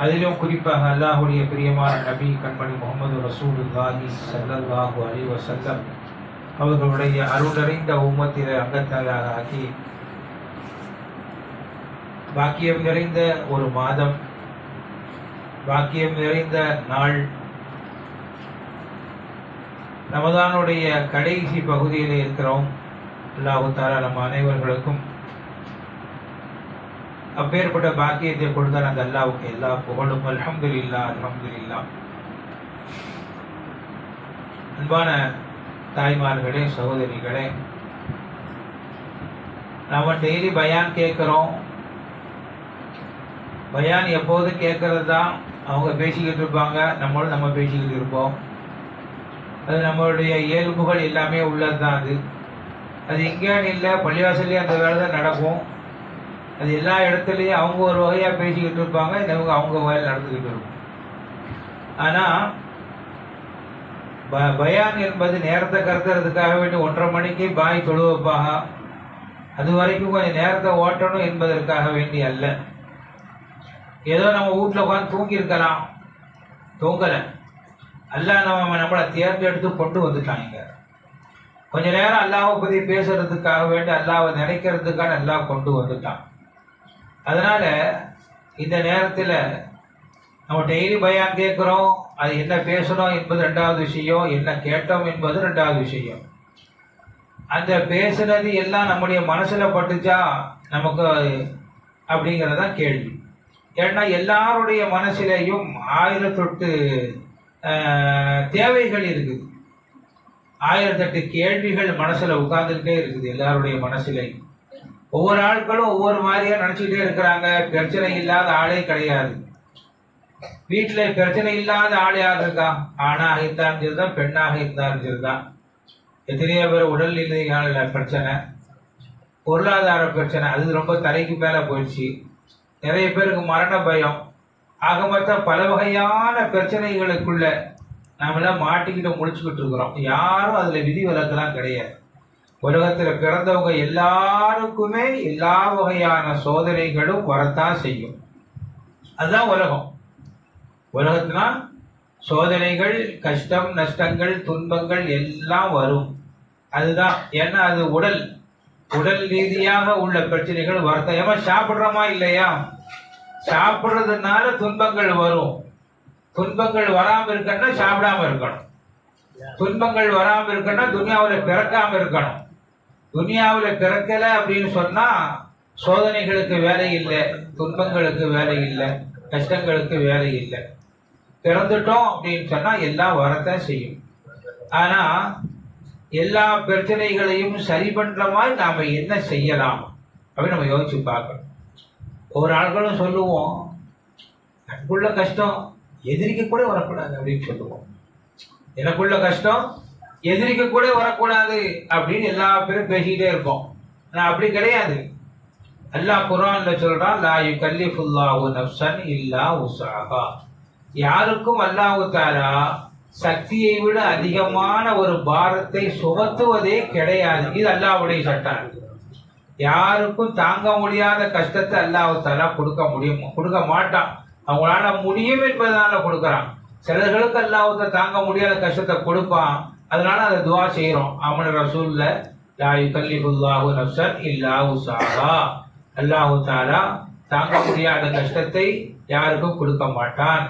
அதிலும் குறிப்பாக அல்லாஹுடைய பிரியமான நபி கண்மணி முகமது ரசூலுல்லாஹி ஸல்லல்லாஹு அலைஹி வஸல்லம் அவர்களுடைய அருள் நிறைந்த உம்மத்திலே அங்கத்தவராக ஆக்கி பாக்கியம் நிறைந்த ஒரு மாதம், பாக்கியம் நிறைந்த நாள், ரமதானுடைய கடைசி பகுதியில் இருக்கிறோம். அல்லாஹு தஆலா நம் அனைவர்களுக்கும் அப்பேற்பட்ட பாக்கியத்தை கொடுத்தால் அந்த அல்லாஹ்வுக்கு எல்லா புகழும். அல்ஹம்துலில்லாஹ், அல்ஹம்துலில்லாஹ். அன்பான தாய்மார்களே, சகோதரிகளே, நாம டெய்லி பயான் கேட்கிறோம். பயான் எப்போது கேட்கறது தான் அவங்க பேசிக்கிட்டு இருப்பாங்க, நம்மளும் நம்ம பேசிக்கிட்டு இருப்போம். அது நம்மளுடைய இயல்புகள் எல்லாமே உள்ளது தான். அது எங்கேன்னு இல்லை, பள்ளிவாசல்லே அந்த வேலை தான் நடக்கும். அது எல்லா இடத்துலையும் அவங்க ஒரு வகையாக பேசிக்கிட்டு இருப்பாங்க, இவங்க அவங்க வகையில் நடந்துக்கிட்டு இருக்கும். ஆனால் பயான் என்பது நேரத்தை கருத்துறதுக்காக வேண்டி 1:30 மணிக்கு பாய் தொழு வைப்பாங்க. அது வரைக்கும் கொஞ்சம் நேரத்தை ஓட்டணும் என்பதற்காக வேண்டி அல்ல. ஏதோ நம்ம வீட்டில் உட்காந்து தூங்கியிருக்கலாம், தூங்கலை. அல்லாஹ் நம்மளை தேர்ந்தெடுத்து கொண்டு வந்துட்டாங்க. கொஞ்ச நேரம் அல்லாஹ்வை பற்றி பேசுறதுக்காக வேண்டி, அல்லாஹ்வை நினைக்கிறதுக்காக அல்லாஹ் கொண்டு வந்துட்டான். அதனால இந்த நேரத்தில் நம்ம டெய்லி பயான் கேட்குறோம். அது என்ன பேசணும் என்பது 2வது விஷயம், என்ன கேட்டோம் என்பது 2வது விஷயம். அந்த பேசுனது எல்லாம் நம்முடைய மனசில் பட்டுச்சா நமக்கு அப்படிங்கிறதான் கேள்வி. ஏன்னா எல்லாருடைய மனசிலையும் 1008 தேவைகள் இருக்குது, 1008 கேள்விகள் மனசில் உட்கார்ந்துக்கிட்டே இருக்குது எல்லாருடைய மனசிலையும். ஒவ்வொரு ஆட்களும் ஒவ்வொரு மாதிரியா நினைச்சுக்கிட்டே இருக்கிறாங்க. பிரச்சனை இல்லாத ஆளே கிடையாது. வீட்டில் பிரச்சனை இல்லாத ஆள் யார் இருக்கா? ஆணாக இருந்தாலும் சரிதான், பெண்ணாக இருந்தாலும் சரிதான். எத்தனையோ பேர் உடல்நிலையான பிரச்சனை, பொருளாதார பிரச்சனை, அது ரொம்ப தலைக்கு மேலே போயிடுச்சு. நிறைய பேருக்கு மரண பயம். ஆக மொத்தம் பல வகையான பிரச்சனைகளுக்குள்ள நாமெல்லாம் மாட்டிக்கிட்டு முடிச்சுக்கிட்டு இருக்கிறோம். யாரும் அதில் விதி விலக்கெல்லாம் கிடையாது. உலகத்தில் பிறந்தவங்க எல்லாருக்குமே எல்லா வகையான சோதனைகளும் வரத்தான் செய்யும். அதுதான் உலகம். உலகத்தினா சோதனைகள், கஷ்டம், நஷ்டங்கள், துன்பங்கள் எல்லாம் வரும். அதுதான். ஏன்னா அது உடல் ரீதியாக உள்ள பிரச்சனைகள் வரத்தான். ஏமா சாப்பிட்றோமா இல்லையா? சாப்பிட்றதுனால துன்பங்கள் வரும். துன்பங்கள் வராமல் இருக்கணும்னா சாப்பிடாம இருக்கணும். துன்பங்கள் வராமல் இருக்கணும்னா துனியாவில் பிறக்காம இருக்கணும். துனியாவில் பிறக்கலை அப்படின்னு சொன்னா சோதனைகளுக்கு வேலை இல்லை, துன்பங்களுக்கு வேலை இல்லை, கஷ்டங்களுக்கு வேலை இல்லை. பிறந்துட்டோம் அப்படின்னு சொன்னா எல்லாம் வரத்தான் செய்யும். ஆனா எல்லா பிரச்சனைகளையும் சரி பண்ற மாதிரி நாம என்ன செய்யலாம் அப்படின்னு நம்ம யோசிச்சு பார்க்கணும். ஒரு ஆட்களும் சொல்லுவோம், எனக்குள்ள கஷ்டம் எதிரிக்கு கூட வரக்கூடாது அப்படின்னு சொல்லுவோம். எனக்குள்ள கஷ்டம் எதிரிக்கு கூட வரக்கூடாது அப்படின்னு எல்லா பேரும் பேசிக்கிட்டே இருப்போம். ஆனால் அப்படி கிடையாது. அல்லாஹ் குர்ஆன்ல சொல்றான், லா யுகல்லிஃபுல்லாஹு நஃப்ஸன் இல்லா உஸ்ஸாஹா. யாருக்கும் அல்லாஹ் தஆலா சக்தியை விட அதிகமான ஒரு பாரத்தை சுமத்துவதே கிடையாது. இது அல்லாஹ்வுடைய சட்டம். யாருக்கும் தாங்க முடியாத கஷ்டத்தை அல்லாஹ் தஆலா கொடுக்க மாட்டான். அவங்களால முடியும் என்பதனால கொடுக்கறான். சிலர்களுக்கு அல்லாஹ் தாங்க முடியாத கஷ்டத்தை கொடுப்பான். அதனால அதை துவா செய்யறோம். அமன் ரசூல்ல லா யுகல்லிஃபுல்லாஹு நஃப்ஸன் இல்லா உஸ்ஸாஹா. அல்லாஹ் தஆலா தாங்க முடியாத கஷ்டத்தை யாருக்கும் கொடுக்க மாட்டான்.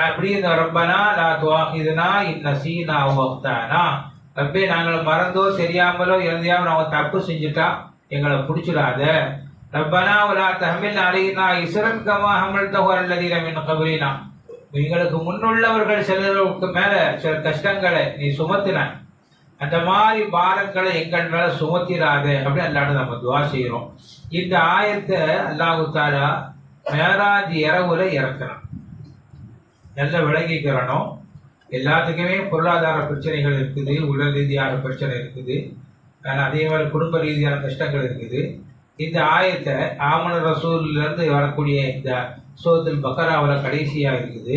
அப்படி இந்த ரப்பனா லா துஆஹிதுனா இன் நஸீனா அவ் அக்தானா. ரப்பே, நாங்கள் மறந்தோ தெரியாமலோ எதையாவது நாங்கள் தப்பு செஞ்சுட்டா எங்களை பிடிச்சிடாத. ரப்பனா வலா தஹ்மில் அலைனா இஸ்ரன் கமா ஹமல்தஹு அல்லதீன மின் கப்லினா. எங்களுக்கு முன்னுள்ளவர்கள் சிலருக்கு மேல சில கஷ்டங்களை நீ சுமத்தின, அந்த மாதிரி பாரங்களை எங்கள் மேல சுமத்திராத அப்படின்னு அல்லாஹ் நம்ம துவா செய்யறோம். இந்த ஆயத்தை அல்லாஹ் தஆலா மேராஜ் இரவுல இறக்குறான். நல்ல விளங்கிக்கிறணும். எல்லாத்துக்குமே பொருளாதார பிரச்சனைகள் இருக்குது, உடல் ரீதியான பிரச்சனை இருக்குது, அதே மாதிரி குடும்ப ரீதியான கஷ்டங்கள் இருக்குது. இந்த ஆயத்தை ஆமன ரசூல்ல இருந்து வரக்கூடிய இந்த சூரத்துல் பக்கராவில் கடைசியா இருக்குது.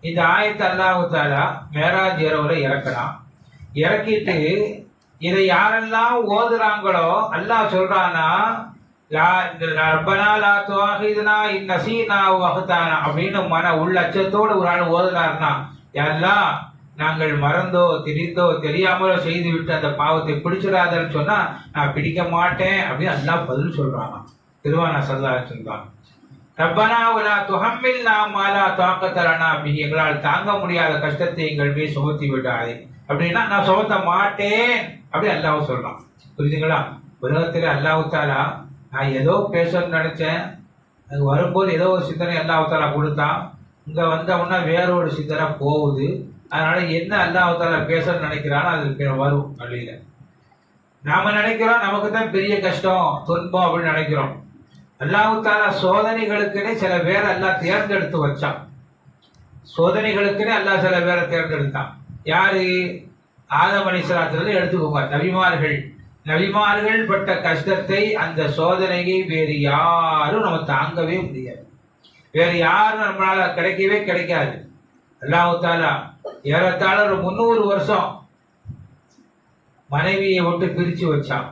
இந்த ஆயத்தை அல்லாஹ் தஆலா மேராஜ் இரவுல இறக்குறான். இறக்கிட்டு இதை யாரெல்லாம் ஓதுறாங்களோ அல்லாஹ் சொல்றானா, ரப்பனா லா துஆஹிதுனா இன் நஸீனா வ அக்தானா அப்படின்னு மன உள்ளச்சத்தோடு ஒரு ஆள் ஓதுனார்னா, எல்லாம் நாங்கள் மறந்தோ திரிந்தோ தெரியாமலோ செய்து விட்டு அந்த பாவத்தை பிடிச்சிடாதன்னு சொன்னா நான் பிடிக்க மாட்டேன் அப்படின்னு அல்லாஹ் பதில் சொல்றாங்க. திருவானா ஸல்லல்லாஹு சொல்றாங்க, ரப்பனா வலா துஹம்மில்னா மா லா தாக்கத லனா பிஹி, எங்களால் தாங்க முடியாத கஷ்டத்தை எங்கள் மீது சுமத்தி விடாதே அப்படின்னா நான் சுமத்த மாட்டேன் அப்படி அல்லாஹ் சொல்றான். புரியுதுங்களா? உலகத்துல அல்லாஹ் தஆலா நான் ஏதோ பேசணும்னு நினைச்சேன், அது வரும்போது ஏதோ ஒரு சிந்தனை அல்லாஹ் தஆலா கொடுத்தான், இங்க வந்த உடனே வேற ஒரு சிந்தனை போகுது. அதனால என்ன அல்லாஹ் தஆலா பேசணும்னு நினைக்கிறானோ அது வரும் வழியில. நாம நினைக்கிறோம் நமக்கு தான் பெரிய கஷ்டம் துன்பம் அப்படின்னு நினைக்கிறோம். அல்லாஹ் தஆலா சோதனைகளுக்குன்னே சில பேர் அல்லாஹ் தேர்ந்தெடுத்து வச்சான். சோதனைகளுக்குன்னே அல்லாஹ் சில பேரை தேர்ந்தெடுத்தான். யாரு? ஆதம் அலைஹிஸ்ஸலாத்துல எடுத்துக்கோங்க. நபிமார்கள் பட்ட கஷ்டத்தை, அந்த சோதனையை வேறு யாரும் நம்ம தாங்கவே முடியாது. வேற யாரும் நம்மளால கிடைக்கவே கிடைக்காது. அல்லாஹ் தஆலா ஏறத்தாழ ஒரு 300 வருஷம் மனைவியை விட்டு பிரிச்சு வச்சான்.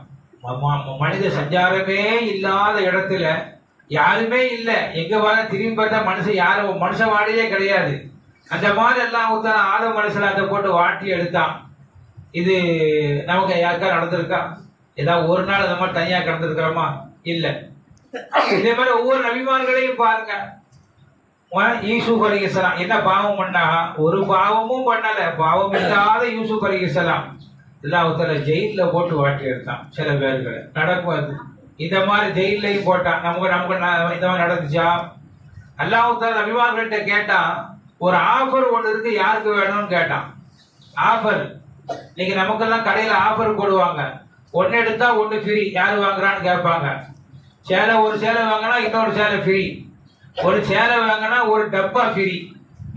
மனித சஞ்சாரமே இல்லாத இடத்துல யாருமே இல்லை. எங்க வர திரும்பி பார்த்தா மனுஷ வாடையே கிடையாது. அந்த மாதிரி அல்லாஹ் தஆலா ஆதம் அலைஹிஸ்ஸலாத்தை போட்டு வாட்டி எடுத்தான். இது நமக்கு யாருக்கா நடந்திருக்கா? ஏதாவது ஒரு நாள் அந்த மாதிரி தனியா கிடந்திருக்கிறோமா? இல்லை. இதே மாதிரி ஒவ்வொரு நபிமார்களையும் பாருங்க. யூசுப் அலைஹிஸ்ஸலாம் என்ன பாவம் பண்ணாங்க? ஒரு பாவமும் பண்ணல. பாவம் இல்லாத யூசுப் அலைஹிஸ்ஸலாம் அல்லாஹ் தஆலா ஜெயில போட்டு வாட்டி எடுத்தான். சில பேர்களை நடக்கும். அது இந்த மாதிரி ஜெயிலையும் போட்டான். நமக்கு இந்த மாதிரி நடந்துச்சா? அல்லாஹ் தஆலா நபிமார்கள்ட்ட கேட்டான், ஒரு ஆஃபர் ஒன்று இருக்கு, யாருக்கு வேணும்னு கேட்டான். ஆஃபர் இன்னைக்கு நமக்கெல்லாம் கடையில ஆஃபர் போடுவாங்க. ஒன்னு எடுத்தா ஒன்னு ஃப்ரீ. யாரு வாங்குறான்னு கேட்பாங்க. ஒரு சேலை வாங்கினா இன்னொரு சேலை ஃப்ரீ. ஒரு சேலை வாங்கினா ஒரு டப்பா ஃப்ரீ.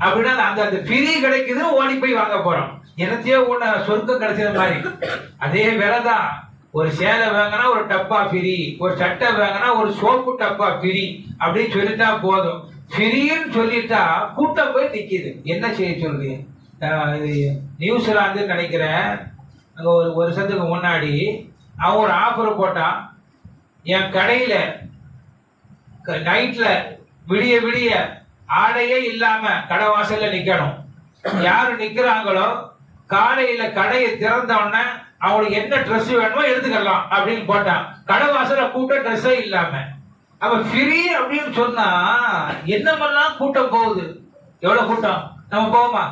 அப்படின்னா அந்த ஃப்ரீ கிடைக்குதுன்னு ஓடி போய் வாங்க போறோம். எனத்தையோ ஒண்ணு சொர்க்கம் கிடைச்சது மாதிரி. அதே வேலைதான். ஒரு சேலை வாங்கினா ஒரு டப்பா ஃப்ரீ, ஒரு சட்டை வாங்கினா ஒரு சோப்பு டப்பா ஃப்ரீ அப்படின்னு சொல்லிட்டா போதும். ஃப்ரீன்னு சொல்லிட்டா கூட்டம் போய் நிக்குது. என்ன செய்ய சொல்றீங்க? நியூசிலாந்து நினைக்கிறேன், அங்க ஒரு வருஷத்துக்கு முன்னாடி அவன் ஒரு ஆஃபர் போட்டான். என் கடையில நைட்ல விடிய விடிய ஆடையே இல்லாம கடை வாசல்ல நிக்கணும். யாரு நிக்கிறாங்களோ காலையில கடையை திறந்த உடனே அவங்களுக்கு என்ன ட்ரெஸ் வேணுமோ எடுத்துக்கலாம் அப்படின்னு போட்டான். கடை வாசல்ல கூட்டம் ட்ரெஸ்ஸே இல்லாம. அப்ப ஃப்ரீ அப்படின்னு சொன்னா என்னமெல்லாம் கூட்டம் போகுது. எவ்வளவு கூட்டம்! நம்ம போவோமா?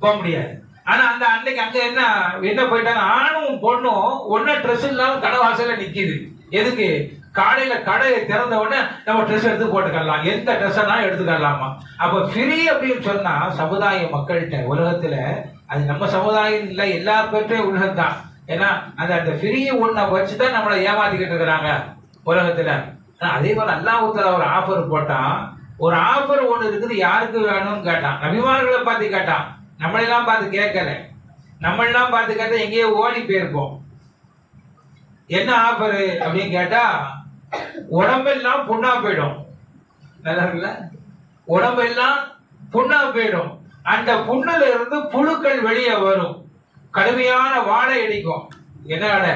போக முடியாது. ஆனா அந்த அன்னைக்கு அங்க என்ன போயிட்டாங்க, ஆணும் பொண்ணும் ஒன்னும் ட்ரெஸ் இல்லாம கடை வாசல்ல நிக்குது. எதுக்கு? காலையில கடையை திறந்த உடனே நம்ம ட்ரெஸ் எடுத்து போட்டுக்கலாம், எந்த ட்ரெஸ்ஸாலும் எடுத்துக்கலாமா. அப்ப ஃப்ரீ அப்படின்னு சொன்னா சமுதாய மக்கள்கிட்ட உலகத்துல அது நம்ம சமுதாயம் இல்லை, எல்லா பேர்ட்டையும் உலகத்தான். ஏன்னா அந்த ஃப்ரீ ஒன்றை வச்சுதான் நம்மளை ஏமாத்திக்கிட்டு இருக்கிறாங்க உலகத்துல. அதே போல அல்லாஹ் தஆலா ஒரு ஆஃபர் போட்டான். ஒரு ஆஃபர் ஒண்ணு இருக்குது, யாருக்கு வேணும்னு கேட்டான். நபிமார்களை பார்த்து கேட்டான், நம்மளெல்லாம் பார்த்து கேட்கல. நம்மளாம் பார்த்து கேட்டா எங்கேயோ ஓடி போயிருப்போம். என்ன ஆஃபர் அப்படின்னு கேட்டா, உடம்பெல்லாம் புண்ணா போயிடும். நல்லா இருக்குல்ல? உடம்பெல்லாம் புண்ணா போயிடும். அந்த புண்ணுல இருந்து புழுக்கள் வெளியே வரும். கடுமையான வாடை அடிக்கும். என்ன?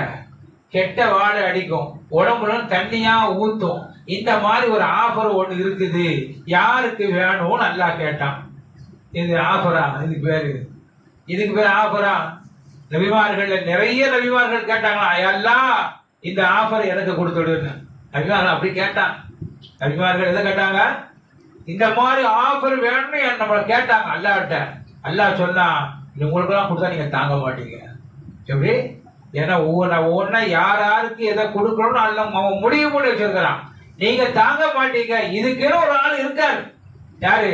கெட்ட வாடை அடிக்கும். உடம்புல தண்ணியா ஊத்தும். இந்த மாதிரி ஒரு ஆஃபர் ஒண்ணு இருக்குது, யாருக்கு வேணும்னு அல்லாஹ் கேட்டான். இது ஆஃபரா? இதுக்கு பேரு ஆஃபரா? நபிமார்கள் நிறைய நபிமார்கள் கேட்டாங்களா, அல்லாஹ் இந்த ஆஃபர் எனக்கு கொடுத்துடுன்னு. நபிமார்கள் அப்படி கேட்டான். நபிமார்கள் எதை கேட்டாங்க? இந்த மாதிரி ஆஃபர் வேணும்னு நம்மளை கேட்டாங்க அல்லாஹ்ட்ட. அல்லாஹ் சொன்னா, உங்களுக்கு எல்லாம் கொடுத்தா நீங்க தாங்க மாட்டீங்க. எப்படி? ஏன்னா ஒவ்வொன்னா யாருக்கு எதை கொடுக்கணும்னு அல்லாஹ் அவன் முடிவு பண்ணி வச்சிருக்கிறான். நீங்க தாங்க மாட்டீங்க. இதுக்குன்னு ஒரு ஆள் இருக்காரு. யாரு?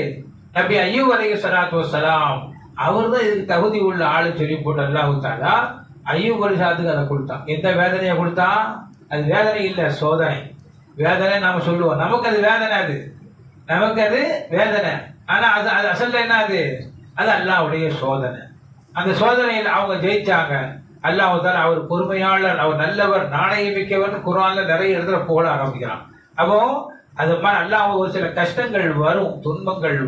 நபி அய்யூப் அலைஹிஸ்ஸலாத்து வஸ்ஸலாம். அவர் தான் இதுக்கு தகுதி உள்ள ஆளு சொல்லி போட்டு அல்லாஹ் தஆலா அய்யூப் அலைஹிஸ்ஸலாத்துக்கு அதை கொடுத்தான். எந்த வேதனையை கொடுத்தான்? அது வேதனை இல்ல, சோதனை. வேதனை நாம சொல்லுவோம், நமக்கு அது வேதனை. நமக்கு அது வேதனை. ஆனா அது அசல்ல என்ன? அது அல்லாஹ்வுடைய சோதனை. அந்த சோதனையில் அவங்க ஜெயிச்சாங்க. அல்லாஹ் தஆலா அவர் பொறுமையாளர், அவர் நல்லவர், நாணயம் மிக்கவர் குர்ஆன்ல நிறைய இடத்துல போட ஆரம்பிக்கிறான். அப்போ அது மாதிரி அல்லாஹ் ஒரு சில கஷ்டங்கள் வரும், துன்பங்கள்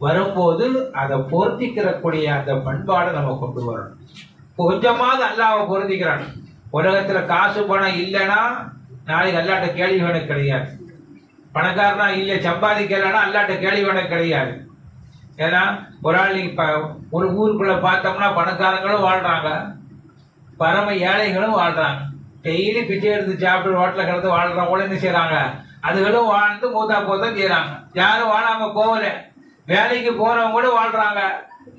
வரும்போது அதை பொருத்திக்கிறக்கூடிய அந்த பண்பாடை நம்ம கொண்டு வரணும். கொஞ்சமாவது அல்லாஹ்வை பொருந்திக்கிறான். உலகத்துல காசு பணம் இல்லைன்னா நாளைக்கு அல்லாட்ட கேள்வி கணக்கு கிடையாது. பணக்காரனா இல்ல சம்பாதிக்கலன்னா அல்லாட்ட கேள்வி கணக்கு கிடையாது. ஏன்னா ஒரு ஆள் ஒரு ஊருக்குள்ள பார்த்தோம்னா பணக்காரங்களும் வாழ்றாங்க, பரம ஏழைகளும் வாழ்றாங்க. டெய்லி பிச்சை எடுத்து சாப்பிட்டு ரோட்ல கிடந்து வாழ்றவங்களும் என்ன செய்யறாங்க, அதுகளும் வாழ்ந்து மூத்தா போத்தான் செய்யறாங்க. யாரும் வாழாம போகல. வேலைக்கு போறவங்க கூட வாழ்றாங்க,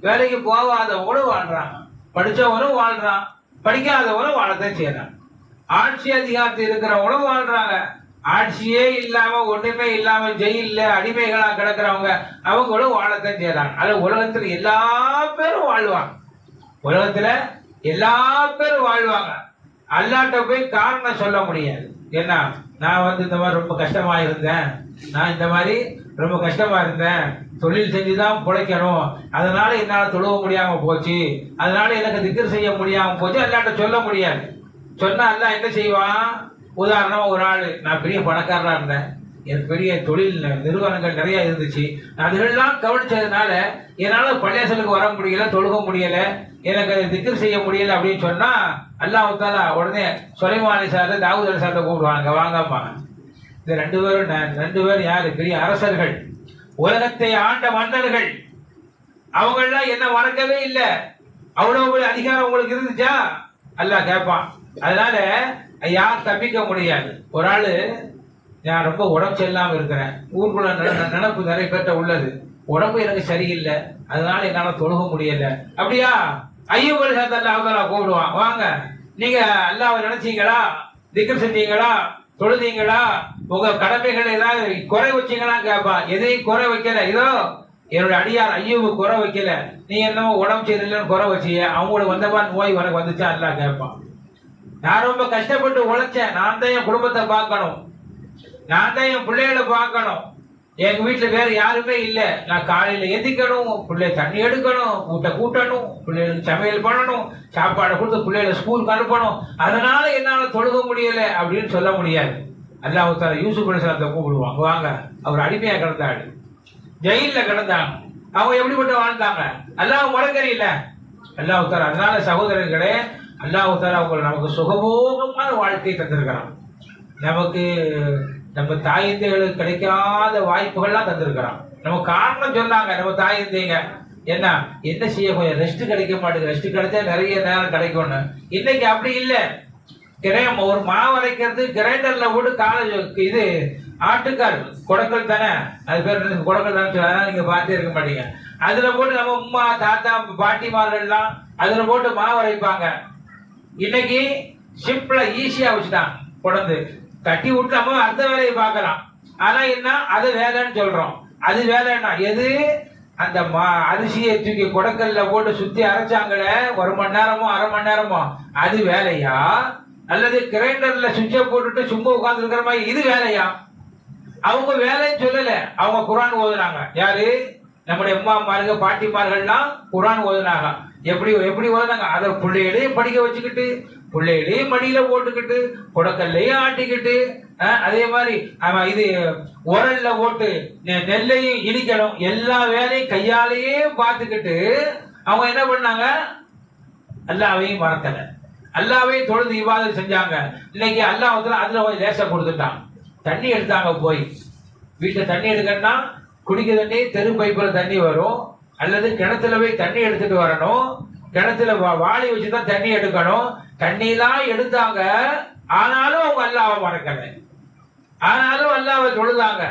வேலைக்கு போகாதவங்களும் வாழ்றாங்க, படிச்சவங்களும் வாழ்றான், படிக்காதவங்களும் வாழத்தான் செய்யறாங்க. ஆட்சி அதிகாரத்தில் இருக்கிறவங்களும் வாழ்றாங்க, ஆட்சியே இல்லாம ஒண்ணுமே இல்லாம ஜெயில அடிமைகளா கிடக்கிறவங்க அவங்களும் வாழத்தான் செய்யறாங்க. அது உலகத்துல எல்லா பேரும் வாழ்வாங்க, உலகத்துல எல்லா பேரும் வாழ்வாங்க. அல்லாட்ட போய் காரணம் சொல்ல முடியாது. ஏன்னா நான் இந்த மாதிரி ரொம்ப கஷ்டமா இருந்தேன், நான் இந்த மாதிரி ரொம்ப கஷ்டமா இருந்தேன், தொழில் செஞ்சுதான் பிழைக்கணும், அதனால என்னால தொழுவ முடியாம போச்சு, அதனால எனக்கு திக்ர் செய்ய முடியாம போச்சு, அல்லாட்ட சொல்ல முடியாது. சொன்னா அல்ல என்ன செய்வான்? உதாரணமா ஒரு ஆளு, நான் பெரிய பணக்காரனா இருந்தேன், எனக்கு பெரிய தொழில் நிறுவனங்கள் நிறைய இருந்துச்சு, அதுகள்லாம் கவனிச்சதுனால என்னால பள்ளியாசலுக்கு வர முடியல, தொழுக முடியல, எனக்கு திக்ர் செய்ய முடியல அப்படின்னு சொன்னா அல்லாஹ் தஆலா உடனே சுலைமான் அலைஹிஸ்ஸலாம் தாவூத் அலைஹிஸ்ஸலாத்தை கூப்பிடுவாங்க, வாங்கம்மா. இந்த ரெண்டு பேரும் யாரு? பெரிய அரசர்கள், உலகத்தை ஆண்ட மன்னர்கள். அவங்கெல்லாம் என்ன மறக்கவே இல்லை. அவ்வளவு அதிகாரம் உங்களுக்கு இருந்துச்சா? அல்லாஹ் கேட்பான். அதனால யார் தப்பிக்க முடியாது. ஒரு ஆளு, நான் ரொம்ப உடம்பு சரியில்லாம இருக்கிறேன், ஊருக்குள்ள நினப்பு நிறைய பேர்ட்ட உள்ளது, உடம்பு எனக்கு சரியில்லை, அதனால என்னால தொழுக முடியல. அப்படியா? ஐயூப் அலைஹிஸ்ஸலாம் கூப்பிடுவான், வாங்க, நீங்க அல்லாஹ்வை நினைச்சீங்களா, திக்ர் செஞ்சீங்களா, தொழுதீங்களா, உங்க கடமைகள் ஏதாவது குறை வச்சீங்களா கேட்பா. எதையும் குறை வைக்கல. இதோ என்னுடைய அடியார் ஐயூபு குறை வைக்கல, நீ என்னமோ உடம்பு சரியில்லைன்னு குறை வச்சிய, அவங்களுக்கு வந்த மாதிரி நோய் உனக்கு வந்துச்சா? அல்லாஹ் கேட்பான். நான் ரொம்ப கஷ்டப்பட்டு உழைச்சேன், நான் தான் என் குடும்பத்தை பார்க்கணும், நான் தான் என் பிள்ளைகளை பார்க்கணும், எங்க வீட்டுல வேற யாருமே இல்ல, நான் காலையில எந்திக்கணும், பிள்ளை தண்ணி எடுக்கணும், வீட்டை கூட்டணும், பிள்ளைகளுக்கு சமையல் பண்ணணும், சாப்பாடை கொடுத்து பிள்ளைகளை ஸ்கூலுக்கு அனுப்பணும், அதனால என்னால தொழுக முடியல அப்படின்னு சொல்ல முடியாது. அல்லாஹ் தஆலா யூசுப் அலைஹிஸ்ஸலாத்தை கூப்பிடுவாங்க, வாங்க, அவர் அடிமையா கிடந்தாரு, ஜெயில கிடந்தாங்க, அவங்க எப்படிப்பட்ட வாழ்ந்தாங்க, அல்லாஹ் மறக்கறியில. அல்லாஹ் தஆலா அதனால சகோதரர்களே, அல்லாஹ் தஆலா நமக்கு சுகபோகமான வாழ்க்கை தந்திருக்கிறான். நமக்கு நம்ம தாயந்தைகளுக்கு கிடைக்காத வாய்ப்புகள்லாம் தந்திருக்கிறான். நம்ம காரணம் சொன்னாங்க நம்ம தாயந்தைங்க என்ன செய்ய, கொஞ்சம் ரெஸ்ட் கிடைக்க மாட்டேங்குது, ரெஸ்ட் கிடைச்சா நிறைய நேரம் கிடைக்கும்னு. இன்னைக்கு அப்படி இல்லை. ஒரு மாவு அரைக்கிறது கிரைண்டர்ல போட்டு காலேஜ் இது ஆட்டுக்கால் குடக்கல் தானே, அது பேர் குடக்கல் தானே, நீங்க பார்த்தே இருக்க மாட்டீங்க. அதுல போட்டு நம்ம அம்மா தாத்தா பாட்டிமார்கள்லாம் அதுல போட்டு மாவு அரைப்பாங்க. இன்னைக்கு சிம்பிளா ஈஸியா வச்சுட்டான், கொண்டு தட்டி விட்டு நம்ம அடுத்த வேலையை பார்க்கலாம். ஆனா என்ன, அது வேலைன்னு சொல்றோம். அது வேலைன்னா எது? அந்த அரிசியை தூக்கி குடக்கல்ல போட்டு சுத்தி அரைச்சாங்களே, 1 மணி நேரமோ 1/2 மணி நேரமோ, அது வேலையா? அல்லது கிரைண்டர்ல சுவிட்சை போட்டுட்டு சும்மா உட்கார்ந்து இருக்கிற மாதிரி இது வேலையா? அவங்க வேலைன்னு சொல்லல, அவங்க குர்ஆன் ஓதுனாங்க. யாரு? நம்முடைய அம்மாமாருங்க பாட்டிமார்கள்லாம் குர்ஆன் ஓதுனாங்க. எப்படி ஓதுனாங்க? அதை பிள்ளைகளையும் படிக்க வச்சுக்கிட்டு, பிள்ளைகளையும் மடியில போட்டுக்கிட்டு, குடக்கல்லையும் ஆட்டிக்கிட்டு, அதே மாதிரி இது உரல்ல போட்டு நெல்லையும் இடிக்கணும், எல்லா வேலையும் கையாலேயே பார்த்துக்கிட்டு அவங்க என்ன பண்ணாங்க? அல்லாஹ்வையும் மறக்கல, அல்லாஹ்வையும் தொழுது இபாதத் செஞ்சாங்க. இன்னைக்கு அல்லாஹ் அதுல போய் லேசா கொடுத்துட்டான். தண்ணி எடுத்தாங்க, போய் வீட்டுல தண்ணி எடுக்கணும்னா குடிக்க தண்ணி தெரு பைப்புல தண்ணி வரும், அல்லது கிணத்துல போய் தண்ணி எடுத்துட்டு வரணும், கிணத்துல வாளி வச்சுதான் தண்ணி எடுக்கணும். தண்ணியெல்லாம் எடுத்தாங்க, ஆனாலும் அவங்க அல்லாஹ்வை மறக்கல, ஆனாலும் அல்லாஹ்வை தொழுதாங்க,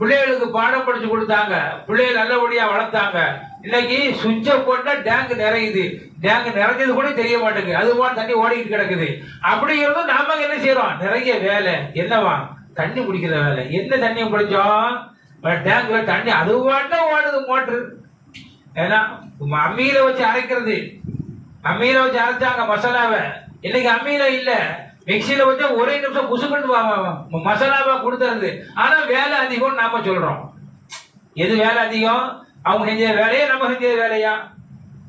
பிள்ளைகளுக்கு பாடம் படிச்சு கொடுத்தாங்க, பிள்ளைகள் நல்லபடியா வளர்த்தாங்க. இன்னைக்கு சுவிட்சை போட்டா டேங்க் நிறையுது, டேங்க் நிறைஞ்சது கூட தெரிய மாட்டேங்குது, அது போல தண்ணி ஓடிக்கிட்டு கிடக்குது. அப்படி இருந்தும் நாம என்ன செய்யறோம்? நிறைய வேலை. என்னவா? தண்ணி குடிக்கிற வேலை. என்ன தண்ணியை குடிச்சோம்? டேங்க்ல தண்ணி அது பாட்டு ஓடுது மோட்டரு. ஏன்னா அம்மியில வச்சு அரைக்கிறது, அம்மியில வச்சு அரைச்சாங்க மசாலாவை. இன்னைக்கு அம்மியில இல்ல, மிக்சியில வச்சா ஒரே நிமிஷம் புசுக்கிட்டு மசாலாவா கொடுத்துருது. ஆனா வேலை அதிகம் நாம சொல்றோம். எது வேலை அதிகம்? அவங்க செஞ்ச வேலையா, நம்ம செஞ்ச வேலையா?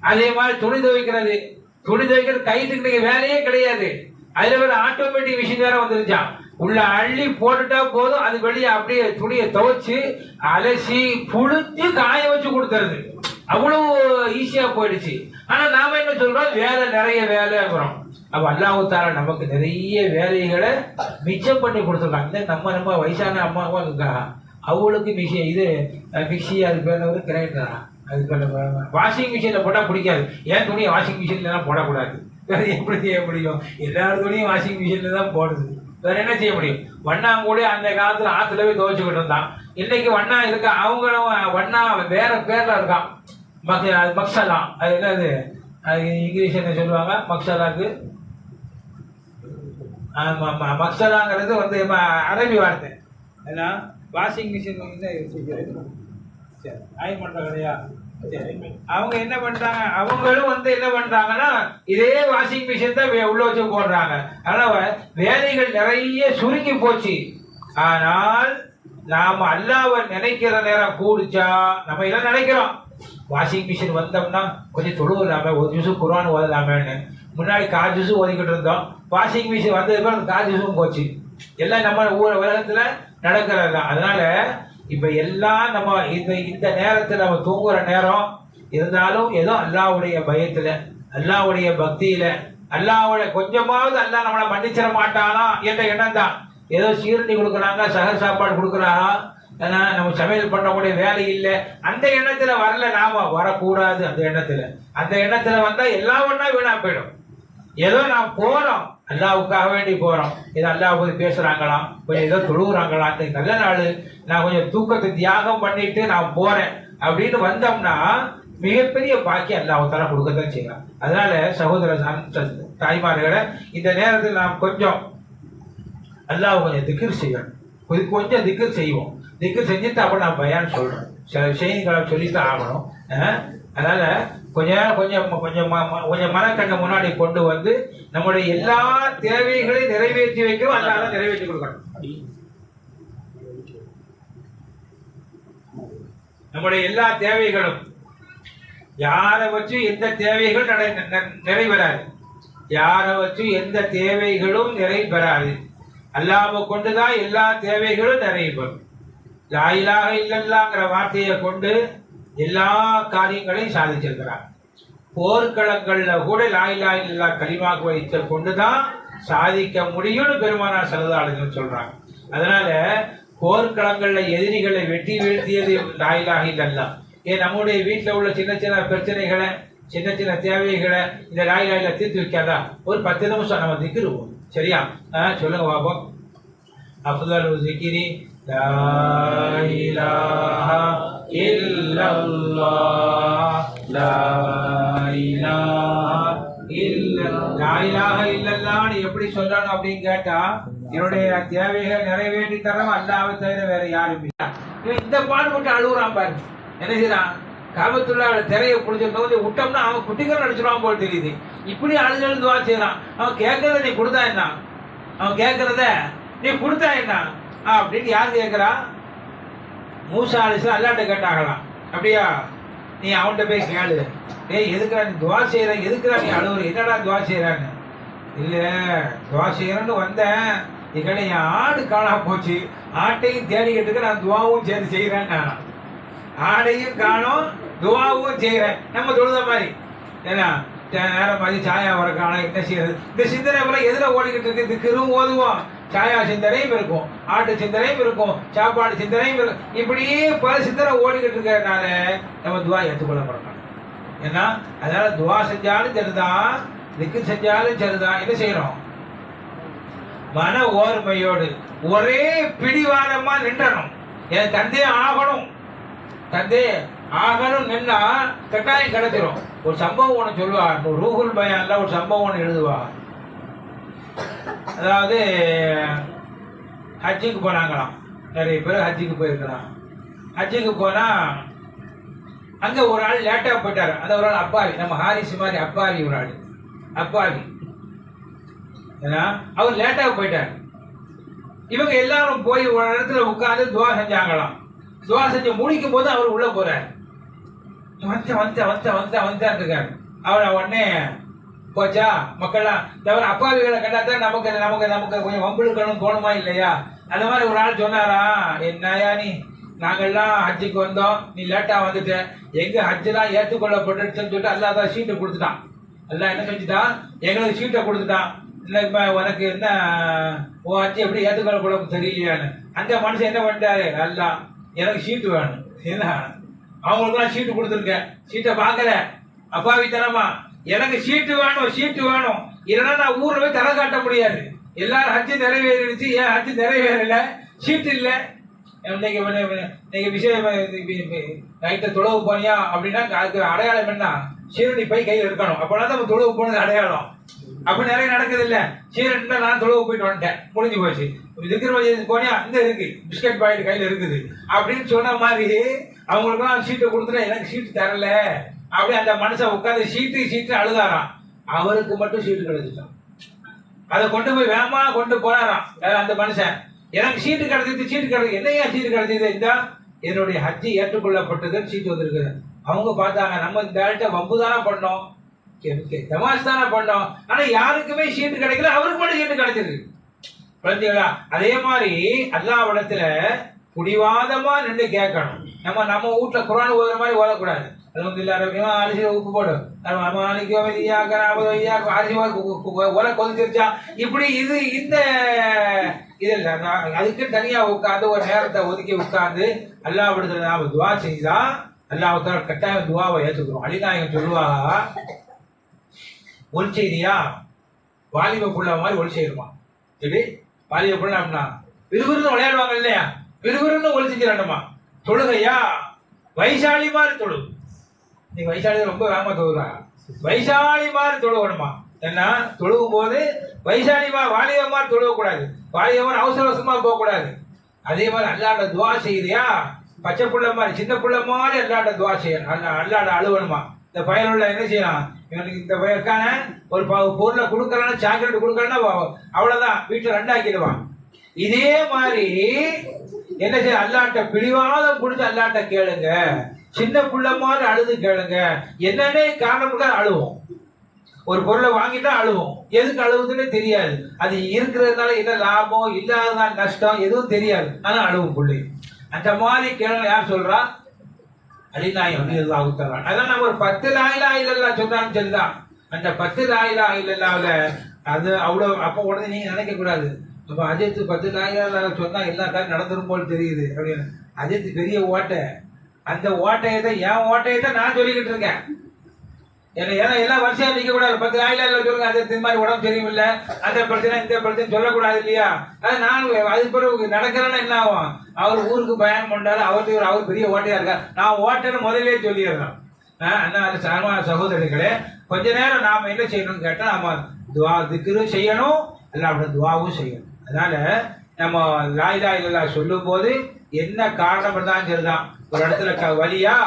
அதே மாதிரி துணி துவைக்கிறது கைத்துக்கு வேலையே கிடையாது. அதுல வேற ஆட்டோமேட்டிக் மிஷின் வேற வந்துருச்சான். உள்ள அள்ளி போட்டுட்டா போதும், அது வெளியே அப்படியே துணியை துவைச்சு அலசி புளிச்சு காய வச்சு கொடுத்துருது. அவ்வளவு ஈஸியா போயிடுச்சு. ஆனா நாம என்ன சொல்றோம், வேலை நிறைய வேலைங்கிறோம். அப்ப அல்லாஹ் தாலா நமக்கு நிறைய வேலைகளை மிச்சம் பண்ணி கொடுத்துருக்காங்க. நம்ம வயசான அம்மாவும் இருக்கா, அவளுக்கு மிஷின் இது மிக்சி, அது பேர் கிரைண்டரா, அது பேர் வாஷிங் மிஷின்ல போட்டா பிடிக்காது. ஏன் துணியை வாஷிங் மிஷின்ல எல்லாம் போடக்கூடாது, வேற எப்படி செய்ய முடியும்? எல்லாரும் துணியும் வாஷிங் மிஷின்ல தான் போடுது, வேற என்ன செய்ய முடியும்? வண்ணாங்கூட அந்த காலத்துல ஆத்துலவே துவைச்சுக்கிட்டு இருந்தான். இன்னைக்கு வண்ணா இருக்கா, அவங்களும் வண்ணா வேற பேர்ல இருக்கான். மக்சலா, அது என்னது, அது இங்கிலீஷ் என்ன சொல்லுவாங்க மக்சலாக்கு? மக்சலாங்கிறது வந்து அரபி வார்த்தை. ஏன்னா வாஷிங் மிஷின் ஆய் பண்ற கிடையா. அவங்க என்ன பண்றாங்க, அவங்களும் வந்து என்ன பண்றாங்கன்னா இதே வாஷிங் மிஷின் தான் உள்ள வச்சு போடுறாங்க. அதனால வேலைகள் நிறைய சுருங்கி போச்சு. ஆனால் நாம அல்லாஹ்வை நினைக்கிற நேரம் கூடிச்சா நம்ம எல்லாம் நினைக்கிறோம், வாஷிங் மிஷின் வந்தோம்னா கொஞ்சம் தொழுவலாமே, ஒரு ஜூஸு குர்ஆன் ஓதலாமேன்னு. முன்னாடி கால் ஜூஸு ஓதிக்கிட்டு இருந்தோம், வாஷிங் மிஷின் வந்ததுக்கு அந்த கால் ஜூஸும் போச்சு. எல்லாம் நம்ம உலகத்துல நடக்கிறது தான். அதனால இப்ப எல்லாம் நம்ம இந்த நேரத்துல நம்ம தூங்குற நேரம் இருந்தாலும் ஏதோ அல்லாஹ்வுடைய பயத்துல, அல்லாஹ்வுடைய பக்தியில, அல்லாஹ்வுடைய கொஞ்சமாவது அல்லாஹ் நம்மளை மன்னிச்சிட மாட்டானா என்ற எண்ணம் தான். ஏதோ சீரணி கொடுக்குறாங்க, சகர் சாப்பாடு கொடுக்குறாங்க, நம்ம சமையல் பண்ணக்கூடிய வேலை இல்லை, அந்த எண்ணத்துல வரல, நாம வரக்கூடாது. அந்த எண்ணத்துல வந்தா எல்லாம் ஒண்ணா வீணா போயிடும். ஏதோ நான் போறோம், அல்லாவுக்காக வேண்டி போறோம், ஏதோ அல்லாஹ் போய் பேசுறாங்களாம், கொஞ்சம் ஏதோ தொழுகிறாங்களாம், அந்த நல்ல நாள் நான் கொஞ்சம் தூக்கத்தை தியாகம் பண்ணிட்டு நான் போறேன் அப்படின்னு வந்தோம்னா மிகப்பெரிய பாக்கியம் அல்லாஹ் தஆலா கொடுக்கத்தான் செய்யலாம். அதனால சகோதர தாய்மார்களை இந்த நேரத்தில் நாம் கொஞ்சம் அல்லாஹ் கொஞ்சம் திக்ர் செய்யணும், கொஞ்சம் திக்ர் செய்வோம். திக்ர் செஞ்சுட்டு அப்புறம் நான் பயான் சொல்றேன், சில விஷயங்களை சொல்லித்தான் ஆகணும். அதனால கொஞ்சம் மனக்கண்ணை முன்னாடி கொண்டு வந்து நம்முடைய எல்லா தேவைகளையும் நிறைவேற்றி வைக்கிறோம், அல்லாஹ் நிறைவேற்றி கொடுக்கணும். நம்முடைய எல்லா தேவைகளும் யாரை வச்சு எந்த தேவைகள் நிறைவேறாது, யாரை வச்சு எந்த தேவைகளும் நிறைவேறாது. அல்லாஹ்வை கொண்டுதான் எல்லா தேவைகளும் நிறைவேறும். லா இலாஹ இல்லல்லாஹ்ங்கிற வார்த்தையை கொண்டு எல்லா காரியங்களையும் சாதிச்சிருக்கிறார். போர்க்களங்கள்ல கூட லா இலாஹ இல்லல்லாஹ் கலிமாக்கு வைத்த கொண்டுதான் சாதிக்க முடியும்னு பெருமானார் ஸல்லல்லாஹு அலைஹி வஸல்லம் சொல்றாங்க. அதனால போர்க்களங்கள்ல எதிரிகளை வெட்டி வீழ்த்தியது லா இலாஹ இல்லல்லாஹ். ஏன் நம்முடைய வீட்டுல உள்ள சின்ன சின்ன பிரச்சனைகளை, சின்ன சின்ன தேவைகளை இந்த லா இலாஹ இல்லல்லாஹ் தீர்த்து வைக்காதா? ஒரு 10 நிமிஷம் நம்ம திக்ருவோம், சரியா? சொல்லுங்க பாப்போம். அஃதலு ஸிக்ரி லா இலாஹ இல்லல்லாஹ், லா இலாஹ இல்லல்லாஹ். லா இலாஹ இல்லல்லாஹ்னு எப்படி சொல்லணும் அப்படின்னு கேட்டா, என்னுடைய தேவைகள் நிறைவேற்றி தரவும் அல்லாஹ்வை தவிர வேற யாரும் இல்லை. இவன் இந்த பாடுபட்டு அழுகுறான் பாரு, என்ன செய்யறான்? காபத்துல்லா திரையை பிடிச்சிருந்தவங்க விட்டோம்னா அவன் குட்டிகள் அடிச்சிருவான் போல் தெரியுது. இப்படி அழுது துவா செய்யறான். அவன் கேட்கறத நீ கொடுத்தா என்ன, அவன் கேட்கறத நீ கொடுத்தா என்ன அப்படின்னு யார் கேட்கிறா? மூசா அலைஹிஸ்ஸலாம் அல்லாஹ்ட்ட கேட்டாங்களாம். அப்படியா, நீ அவன்கிட்ட போய் கேளு, டேய் எதுக்குறா நீ துவா செய்யற, எதுக்குறா நீ அழுவுற, என்னடா துவா செய்யறான்னு. இல்ல துவா செய்யறன்னு வந்தேன், எங்கட என் ஆடு காணா போச்சு, ஆட்டையும் தேடிக்கிட்டு நான் துவாவும் சேர்ந்து செய்யறேன்னு. ஆடையும் காணும் துவாவும் செய்யறேன், நம்ம தொழுத மாதிரி. ஏன்னா நேரம் மாதிரி சாயா வர காணும், என்ன செய்யறது? இந்த சிந்தனை எதுல ஓடிக்கிட்டு இருக்கு? திக்ரும் ஓதுவோம், சாயா சிந்தனையும் இருக்கும், ஆட்டு சிந்தனையும் இருக்கும், சாப்பாடு சிந்தனையும் இருக்கும், இப்படியே பல சிந்தனை ஓடிக்கிட்டு இருக்கிறதுனால நம்ம துவா ஏற்றுக்கொள்ள மாட்டோம். ஏன்னா அதனால துவா செஞ்சாலும் சரிதான், திக்ர் செஞ்சாலும் சரிதான், என்ன செய்யறோம்? மன ஓர்மையோடு ஒரே பிடிவாதமா நின்றணும். என் தந்தை ஆகணும், தந்தை ஆகணும் நின்னா கட்டாயம் கிடைச்சிடும். ஒரு சம்பவம் ஒன்று சொல்லுவா, ரூஹுல் பயான்ல ஒரு சம்பவம் ஒன்று எழுதுவா. அதாவது ஹஜ்ஜுக்கு போனாங்களாம், நிறைய பேர் ஹஜ்ஜுக்கு போயிருக்கிறான். ஹஜ்ஜுக்கு போனா அங்க ஒரு ஆள் லேட்டா போயிட்டாரு. அந்த ஒரு ஆள் அப்பாவி, நம்ம ஹாரிஸ் மாதிரி அப்பாவி, ஒரு ஆள் அப்பாவி. ஏன்னா அவர் லேட்டா போயிட்டார். இவங்க எல்லாரும் போய் ஒரு இடத்துல உட்கார்ந்து துவா செஞ்சாங்களாம். துவா செஞ்சு முடிக்கும் போது அவர் உள்ள போறாரு. இருக்காரு. அவரை உடனே போச்சா மக்கள்லாம் தவிர அப்பாவிகளை கண்டாத்தான் நமக்கு நமக்கு நமக்கு கொஞ்சம் வம்பிழுக்கணும் தோணுமா இல்லையா? அந்த மாதிரி ஒரு ஆள் சொன்னாரா, என்னையா நீ நாங்கள்லாம் ஹஜ்ஜுக்கு வந்தோம், நீ லேட்டா வந்துட்ட, எங்க ஹஜ்ஜெல்லாம் ஏற்றுக்கொள்ளப்பட்டுன்னு சொல்லிட்டு அல்லாஹ் தான் சீட்டை கொடுத்துட்டான். அல்லாஹ் என்ன செஞ்சுட்டான், எங்களுக்கு சீட்டை கொடுத்துட்டான். இல்லை உனக்கு என்ன உன் ஹஜ்ஜு எப்படி ஏற்றுக்கொள்ளப்பட தெரியலையான்னு. அந்த மனுஷன் என்ன பண்ணிட்டாரு, அல்லாஹ் எனக்கு சீட்டு வேணும். ஏன்னா அவங்களுக்குலாம் சீட்டு கொடுத்துருக்கேன், சீட்டை பார்க்கல அப்பாவித்தனமா, எனக்கு சீட்டு வேணும், சீட்டு வேணும், இல்லைன்னா நான் ஊர்ல போய் தலை காட்ட முடியாது. எல்லாரும் ஹஜ்ஜு நிறைவேறிடுச்சு, ஏன் ஹஜ்ஜு நிறைவேறல, சீட்டு இல்லை. இன்னைக்கு விஷயம் நைட்டு தொழுவு போனியா அப்படின்னா அதுக்கு அடையாளம் என்ன, சீரடி போய் கையில் இருக்கணும், அப்பதான் நம்ம தொழுவு போனது அடையாளம். அப்படி நிறைய நடக்குது இல்ல, சீரடினா நான் தொழுவு போயிட்டு வந்துட்டேன், முடிஞ்சு போச்சு. இருக்கிற போனியா இந்த இருக்கு, பிஸ்கட் பாக்கெட் கையில இருக்குது அப்படின்னு சொன்ன மாதிரி அவங்களுக்குலாம் சீட்டை கொடுத்துட்டா எனக்கு சீட்டு தரல அப்படி அந்த மனுஷன் உட்காந்து சீட்டு அழுதாராம். அவருக்கு மட்டும் சீட்டு கிடைச்சிட்டான். அதை கொண்டு போய் வேகமா கொண்டு போனாராம் அந்த மனுஷன். எனக்கு சீட்டு கிடைச்சது, சீட்டு கிடைச்சது, என்னையா சீட்டு கிடைச்சது, இந்த என்னுடைய ஹஜ்ஜி ஏற்றுக்கொள்ளப்பட்டதுன்னு சீட்டு வந்திருக்கு. அவங்க பார்த்தாங்க, நம்ம இந்த ஆள்கிட்ட வம்பு தானே பண்ணோம், தமாஷ் தானே பண்ணோம், ஆனா யாருக்குமே சீட்டு கிடைக்கல, அவருக்கு மட்டும் சீட்டு கிடைச்சிருக்கு. புரிஞ்சுங்களா? அதே மாதிரி அல்லாஹ்விடத்துல புடிவாதமா நின்று கேட்கணும். நம்ம வீட்டுல குர்ஆன் ஓதுற மாதிரி ஓதக்கூடாது. அரிசியில உப்பு போடும், உர கொதிச்சிருச்சா இப்படி இது இந்த இதில் அதுக்கு தனியா உட்காந்து ஒரு நேரத்தை ஒதுக்கி உட்கார்ந்து அல்லாஹ்விடத்துல நாம துவா செஞ்சா அல்லாஹ் கட்டாயம் துவாவை ஏற்றுக்கிறோம். அலிநாயகம் சொல்லுவாங்க, ஒளி செய்தியா வாலிப புள்ள மாதிரி ஒளி செய்யணுமா. சரி, வாலிப புள்ள அப்படின்னா விறுவிறுன்னு விளையாடுவாங்க இல்லையா, விறுவிறுன்னு ஒளி செஞ்சிடணுமா. தொழுகையா வைசாலி மாதிரி தொழு. நீங்க வைசாலி ரொம்ப வேகமா தொழுறா, வைசாலி மாதிரி தொழுவணுமா. ஏன்னா தொழுகும் போது வைசாலிமா வாலிப மாதிரி தொழுவக்கூடாது, வாலிப அவசர அவசரமா போகக்கூடாது. அதே மாதிரி அல்லாட துவா செய்யறியா பச்சை புள்ள மாதிரி சின்ன புள்ள மாதிரி அல்லாட துவா செய்யணும், அல்லாட அழுவணுமா. இந்த பயனுள்ள என்ன செய்யலாம், இவனுக்கு இந்த பயக்கான ஒரு பொருளை கொடுக்கலன்னா, சாக்லேட் கொடுக்கலன்னா அவ்வளவுதான், வீட்டுல ரெண்டாக்கிடுவான். இதே மாதிரி என்ன செய்ய, அல்லாட்ட பிடிவாதம் கொடுத்து அல்லாட்ட கேளுங்க, சின்ன புள்ள மாதிரி அழுது கேளுங்க. என்னன்னே காரணம் அழுவோம், ஒரு பொருளை வாங்கிட்டா அழுவோம், எதுக்கு அழுவுதுன்னு தெரியாது, அது இருக்கிறதுனால என்ன லாபம் இல்லாதனால நஷ்டம் எதுவும் தெரியாது, ஆனா அழுவும் பிள்ளை. அந்த மாதிரி கேள்வி யார் சொல்றா, அலிநாயகம் அல்லாஹ். அதான் நம்ம ஒரு 10 லா இலாஹ இல்லல்லாஹ் சொன்னாலும் சரிதான். அந்த 10 லா இலாஹ இல்லல்லாஹ்ல அது அவ்வளவு அப்ப உடனே நீங்க நினைக்க கூடாது, அப்ப அஜித் 10 லா இலாஹ இல்லல்லாஹ் சொன்னா எல்லா காரியம் நடந்துரும் போல் தெரியுது அப்படின்னு. அஜித் பெரிய ஓட்டை, அந்த ஓட்டையத்தை என் ஓட்டையத்தை நான் சொல்லிக்கிட்டு இருக்கேன். ஏன்னா எல்லாம் வருஷம் நிக்க கூடாது, 10 லா இலாஹ இல்லல்லாஹ் சொல்லுங்க, அது இந்த மாதிரி உடம்பு சரியில்லை, அந்த பிரச்சனை இந்த பிரச்சனை சொல்லக்கூடாது இல்லையா. அது நான் அது பிறகு நடக்கிறேன்னா என்ன ஆகும், அவர் ஊருக்கு பயணம் பண்ணாரு, அவர் பெரிய ஓட்டையா இருக்கார், நான் ஓட்டைன்னு முதலே சொல்லிடுறேன். அண்ணா சகோதரிகளே, கொஞ்ச நேரம் நாம என்ன செய்யணும்னு கேட்டா நாம துவா திக்ரும் செய்யணும், அல்லாஹ்விட துவாவும் செய்யணும். அதனால நம்ம லா இலாஹ இல்லல்லாஹ் சொல்லும் போது என்ன காரணம் இருந்தாலும் சரிதான், ஒரு இடத்துல வலியா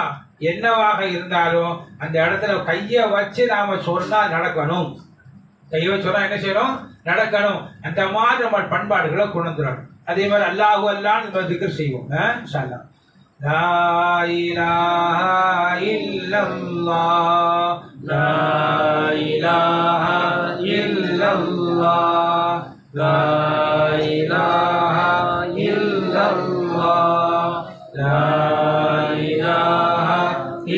என்னவாக இருந்தாலும் அந்த இடத்துல கையை வச்சு நாம சொன்னா நடக்கணும், கையை வச்சு சொன்னா என்ன செய்யணும், நடக்கணும். அந்த மாதிரி நம்ம பண்பாடுகளை கொண்டு வந்துடணும். அதே மாதிரி அல்லாஹு அல்லாஹ்னு நம்ம திக்ர் செய்வோம். இன்ஷா அல்லாஹ். லா இலாஹ இல்லல்லாஹ், லா இலாஹ இல்லல்லாஹ், லா இலாஹ இல்லல்லாஹ், லா இலாஹ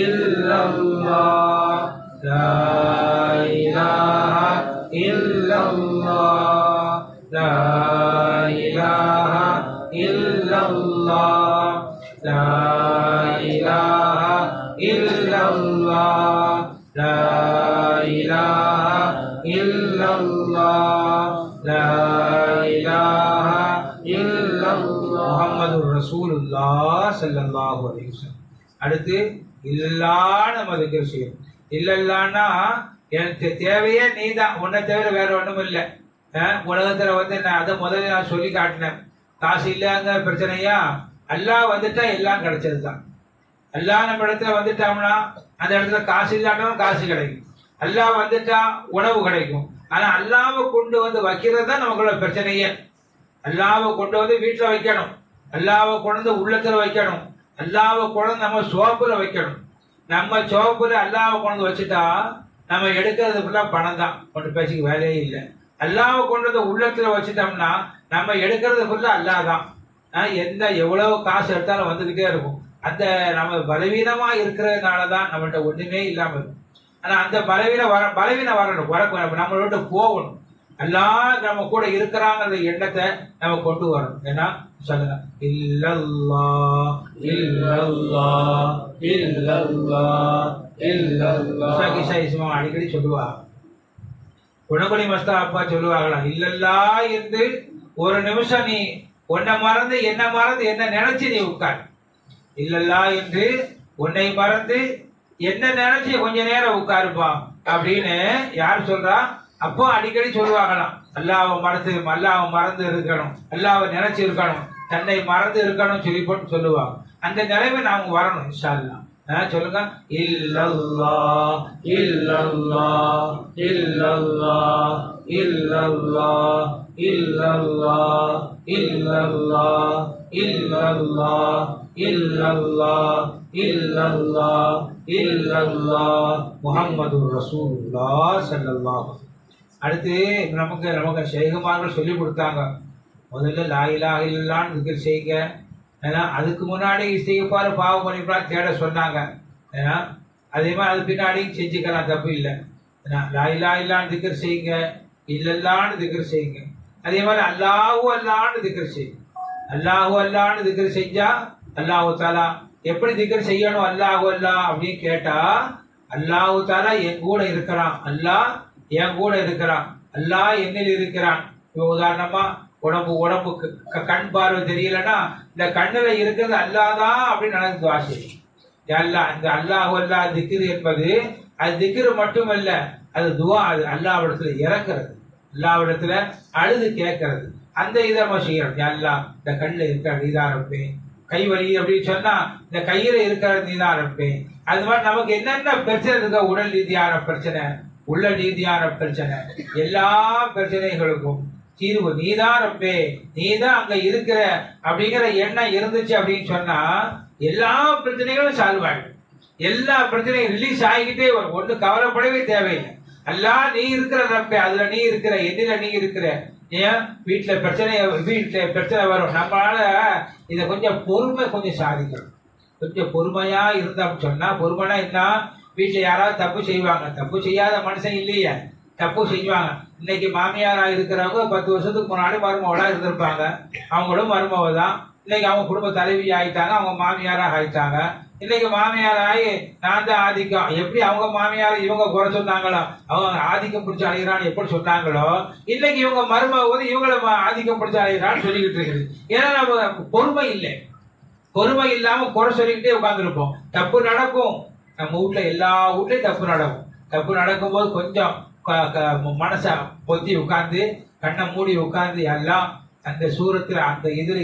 இல்லல்லாஹ், லா இலாஹ இல்லல்லாஹ், லா இலாஹ இல்லல்லாஹ், லா இலாஹ இல்லல்லாஹ், லா இலாஹ இல்லல்லாஹ், லா இலாஹ இல்லல்லாஹ், முஹம்மதுர் ரசூலுல்லாஹ் ஸல்லல்லாஹு அலைஹி வஸல்லம். அடுத்து இல்லல்லாஹ்னு நம்ம திக்ர் செய்யணும். இல்லல்லான்னா எனக்கு தேவையே நீதான், உன்னை தவிர வேற ஒண்ணும் இல்லை. உலகத்துல நான் அதை முதல்ல நான் சொல்லி காட்டினேன், காசு இல்லைங்க பிரச்சனையா, அல்லாஹ் வந்துட்டா எல்லாம் கிடைச்சதுதான். அல்லாஹ் நம்ம இடத்துல வந்துட்டாங்கன்னா அந்த இடத்துல காசு இல்லாட்டாலும் காசு கிடைக்கும், அல்லாஹ் வந்துட்டா உணவு கிடைக்கும். ஆனா அல்லாஹ்வை கொண்டு வந்து வைக்கிறது தான் நமக்குள்ள பிரச்சனையே. அல்லாஹ்வை கொண்டு வந்து வீட்டுல வைக்கணும், அல்லாஹ்வை கொண்டு வந்து உள்ளத்துல வைக்கணும், அல்லாஹ்வை கொண்டு நம்ம சோப்புல வைக்கணும். நம்ம சோப்புல அல்லாஹ்வை கொண்டு வச்சுட்டா நம்ம எடுக்கிறது ஃபுல்லா பணம் தான், கொண்டு பேச்சுக்கு வேலையே இல்லை. அல்லாஹ்வை கொண்டு வந்து உள்ளத்துல வச்சுட்டோம்னா நம்ம எடுக்கிறது ஃபுல்லா அல்லாஹ் தான். எந்த எவ்வளவு காசு எடுத்தாலும் வந்துகிட்டே இருக்கும். அந்த நம்ம பலவீனமா இருக்கிறதுனாலதான் நம்மள்ட்ட ஒண்ணுமே இல்லாம இருக்கும். ஆனா அந்த பலவீனம் வரணும், நம்மளோட போகணும். எல்லாம் நம்ம கூட இருக்கிறாங்கிற எண்ணத்தை நம்ம கொண்டு வரணும். ஏன்னா சொல்லுங்க, இல்லல்லா இல்லல்லா இல்லல்லா இல்லல்லா. அடிக்கடி சொல்லுவா, குணகுடி மஸ்தா அப்பா சொல்லுவாங்களா, இல்லல்லா என்று ஒரு நிமிஷம் நீ உன்னை மறந்து என்ன நினைச்சு நீ உட்கார். இல்லல்லா என்று உன்னை மறந்து என்ன நினைச்சு கொஞ்ச நேரம் உட்காருப்பா அப்படின்னு யார் சொல்றா? அப்போ அடிக்கடி சொல்லுவாங்களாம், அல்லாஹ்வை மறந்து இருக்கணும், அல்லாஹ்வை நினைச்சு இருக்கணும், தன்னை மறந்து இருக்கணும் சொல்லி போட்டு சொல்லுவாங்க. அந்த நிலைமை நாம வரணும் இன்ஷா அல்லாஹ். சொல்லுங்க, இல்லல்லா இல்லல்லா இல்லல்லா இல்லல்லா இல்லல்லா இல்லல்லா இல்லல்லா இல்லல்லா இல்லல்லா இல்லல்லா முஹம்மதுர் ரசூலுல்லாஹ் ஸல்லல்லாஹு. அடுத்து நமக்கு ஷேகுமார்கள் சொல்லி கொடுத்தாங்க, முதல்ல லா இலாஹ இல்லல்லாஹ்னு திக்ர் செய்யுங்க. ஏன்னா அதுக்கு முன்னாடி இஸ்திக்பார் பாவ மன்னிப்புலாம் தேட சொன்னாங்க. ஏன்னா அதே மாதிரி அது பின்னாடியும் செஞ்சுக்கலாம், தப்பு இல்லை. ஏன்னா லா இலாஹ இல்லல்லாஹ்னு திக்ர் செய்யுங்க, இல்லல்லான்னு திக்ர் செய்யுங்க. அதே மாதிரி அல்லாஹு அல்லான்னு திக்ர் செய்யுங்க. அல்லாஹு அல்லான்னு திக்ர் செஞ்சா அல்லாஹு தாலா எப்படி திக்ர் செய்யணும், அல்லாஹு அல்லா அப்படின்னு கேட்டா, அல்லாஹு தாலா என் கூட இருக்கிறான், அல்லாஹ் என் கூட இருக்கிறான், அல்லாஹ் என்னில் இருக்கிறான். இப்போ உதாரணமா உடம்புக்கு கண் பார்வை தெரியலன்னா இந்த கண்ணுல இருக்கிறது அல்லாதான் அப்படின்னு நினைச்சு வாசி. அல்லா இந்த அல்லாஹு அல்லா திக்ரு என்பது அது திக்ரு மட்டுமல்ல, அது துவா. அது அல்லாஹ்விடத்துல இறக்குறது, அல்லாஹ்விடத்துல அழுது கேட்கறது. அந்த இதை நம்ம செய்யறோம். அல்லா இந்த கண்ணில் இருக்கிற நீதான் இருப்பேன், கை வலி அப்படின்னு சொன்னா இந்த கையில இருக்கிற நீதான் இருப்பேன். அது மாதிரி நமக்கு என்னென்ன பிரச்சனை இருக்க, உடல் ரீதியான பிரச்சனை, உள்ள ரீதியான பிரச்சனை, எல்லா பிரச்சனைகளுக்கும் தீர்வு நீதான் இருப்பே, நீதான் அங்க இருக்கிற அப்படிங்கிற எண்ணம் இருந்துச்சு அப்படின்னு சொன்னா எல்லா பிரச்சனைகளும் சால்வ் ஆகிடும். எல்லா பிரச்சனையும் ரிலீஸ் ஆகிக்கிட்டே வரும். ஒண்ணு கவலைப்படவே தேவையில்லை. அல்லாஹ் நீ இருக்கிற ரப்பே, அதுல நீ இருக்கிற, என்னில நீ இருக்கிற. ஏன் வீட்டுல பிரச்சனை வரும். நம்மளால இதை கொஞ்சம் கொஞ்சம் சாதிக்கணும். கொஞ்சம் பொறுமையா இருந்தோம்னு சொன்னா, பொறுமைனா என்ன, வீட்டுல யாராவது தப்பு செய்வாங்க, தப்பு செய்யாத மனுஷன் இல்லையே, தப்பு செய்வாங்க. இன்னைக்கு மாமியாரா இருக்கிறவங்க 10 வருஷத்துக்கு முன்னாடி மருமகளா இருந்திருப்பாங்க, அவங்களும் மருமக தான். இன்னைக்கு அவங்க குடும்ப தலைவி ஆயிட்டாங்க, அவங்க மாமியாராக ஆயிட்டாங்க. இன்னைக்கு மாமியாராகி நான் தான் ஆதிக்கம், எப்படி அவங்க மாமியார் இவங்க குறை சொன்னாங்களோ, அவங்க ஆதிக்கம் பிடிச்சி அழைகிறான்னு எப்படி சொன்னாங்களோ, இன்னைக்கு இவங்க மருமக வந்து இவங்கள ஆதிக்கம் பிடிச்சி அழைகிறான்னு சொல்லிக்கிட்டு இருக்குது. ஏன்னா நம்ம பொறுமை இல்லை, பொறுமை இல்லாம குறை சொல்லிக்கிட்டே உட்கார்ந்துருப்போம். தப்பு நடக்கும், நம்ம வீட்டுல எல்லா வீட்லயும் தப்பு நடக்கும். தப்பு நடக்கும் போது கொஞ்சம் மனச பொத்தி உட்கார்ந்து கண்ணை மூடி உட்கார்ந்து எல்லாம் அந்த சூரத்துல அந்த இதுல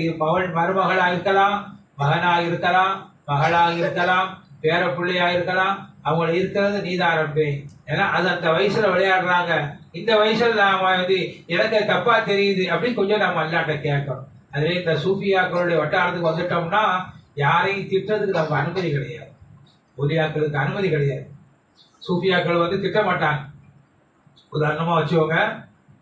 மருமகளா இருக்கலாம், மகனா இருக்கலாம், மகளாக இருக்கலாம், பேர பிள்ளையா இருக்கலாம், அவங்கள இருக்கிறது நீதான் இருப்பேன். ஏன்னா அது அந்த வயசுல விளையாடுறாங்க. இந்த வயசுல நாம வந்து எனக்கு தப்பா தெரியுது அப்படின்னு கொஞ்சம் நம்ம அல்லாட்ட கேட்கணும். அதுவே இந்த சூஃபியாக்களுடைய வட்டாரத்துக்கு வந்துட்டோம்னா யாரையும் திட்டத்துக்கு நம்ம அனுமதி கிடையாது, ஒலியாக்களுக்கு அனுமதி கிடையாது. சூஃபியாக்கள் வந்து திட்ட மாட்டாங்க. உதாரணமா வச்சுக்கோங்க,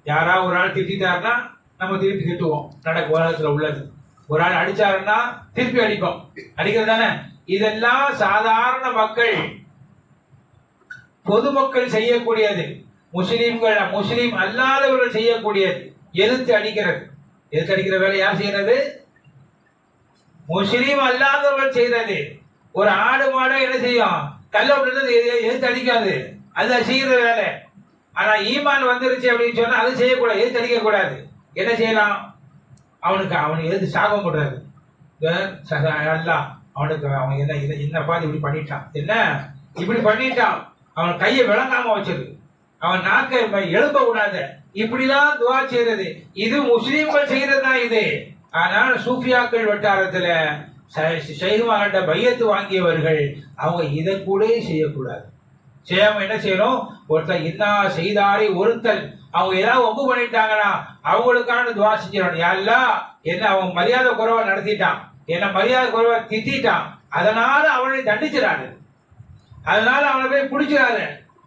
யாராவது ஒரு ஆள் திட்டாருன்னா நம்ம திருப்பி திட்டுவோம், நடக்க உலகத்துல உள்ளது. ஒரு ஆள் அடிச்சாருன்னா திருப்பி அடிப்போம், அடிக்கிறது தானே. இதெல்லாம் சாதாரண மக்கள், பொதுமக்கள் செய்யக்கூடியது. முஸ்லீம் அல்லாதவர்கள் செய்யக்கூடியது எதிர்த்து அடிக்கிறது. எதிர்த்து அடிக்கிற வேலை யார் செய்யறது? முஸ்லீம் அல்லாதவர்கள் செய்யறது. ஒரு ஆடு மாடை என்ன செய்யும், கல்ல எதிர்த்து அடிக்காது, அது செய்யற வேலை. ஆனா ஈமான் வந்துருச்சு அப்படின்னு சொன்னா அது செய்யக்கூடாது, எதிர்த்து அடிக்க கூடாது. என்ன செய்யலாம், அவனுக்கு எதிர்த்து சாகம் போடுறாரு. அவனுக்கு அவன் என்ன பார்த்து இப்படி பண்ணிட்டான், என்ன இப்படி பண்ணிட்டான், அவன் கையை விளங்காம வச்சது, அவன் நாக்கை எழுப்ப கூடாது, இப்படிதான் துவா செய்யறது. இது முஸ்லீம்கள் செய்யறதுதான் இது. ஆனால் சூஃபியாக்கள் வட்டாரத்துல ஷைஹ்மார்கிட்ட பையத்து வாங்கியவர்கள் அவங்க இதை கூட செய்யக்கூடாது. செய்யாம என்ன செய்யணும், ஒருத்தர் இன்னா செய்தாரை ஒருத்தல், அவங்க ஏதாவது ஒப்பு பண்ணிட்டாங்கன்னா அவங்களுக்கான துவா செஞ்சிடணும். யாரெல்லாம் என்ன அவன் மரியாதை குறைவா நடத்திட்டான், என்ன மரியாதை குறைவா திட்டான், அதனால அவனை தண்டிச்சிடாரு, அதனால அவனை போய் பிடிச்சிடாரு.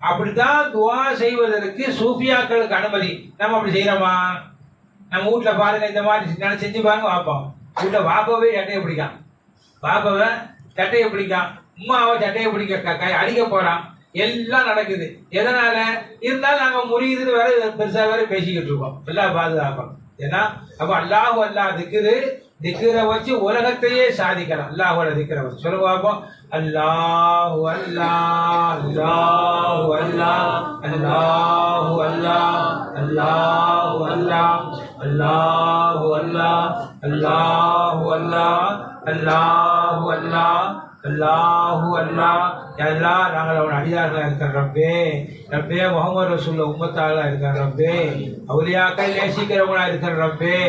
அப்படித்தான் துவா செய்வதற்கு சூஃபியாக்களுக்கு அனுமதி. நம்ம அப்படி செய்யறோமா? நம்ம வீட்டுல பாருங்க, இந்த மாதிரி செஞ்சு பாருங்க பார்ப்போம். வீட்டுல வாப்பவே சட்டையை பிடிக்கான், பாப்பாவை சட்டையை பிடிக்கான், உமாவை சட்டையை பிடிக்க அடிக்க போறான். எல்லாம் நடக்குது. எதனால இருந்தாலும் நாங்க முறியுதுன்னு வேற பெருசா வேற பேசிக்கிட்டு இருக்கோம். எல்லாம் பாதுகாக்கணும். ஏன்னா அப்ப அல்லாஹ் அல்லாஹ் திக்ரு, திக்ரை வச்சு உலகத்தையே சாதிக்கலாம். அல்லாஹோட திக்ரை வச்சு சொல்லுங்க பாப்போம். அல்லாஹு அல்லாஹ் அல்லாஹு அல்லாஹ் அல்லாஹு அல்லாஹ் அல்லாஹு அல்லாஹ் அல்லாஹு அல்லாஹ் அல்லாஹு அல்லாஹ் அல்லாஹு அல்லாஹ் அல்லாஹு அல்லாஹ். எல்லாம் நாங்கள் அவன் அடியார்களா இருக்கிற ரப்பே, ரப்பே முகமது ரசூல்ல உம்மத்தாளா இருக்கிற ரப்பே, அவுலியாக்கள் நேசிக்கிறவங்களா இருக்கிற ரப்பே,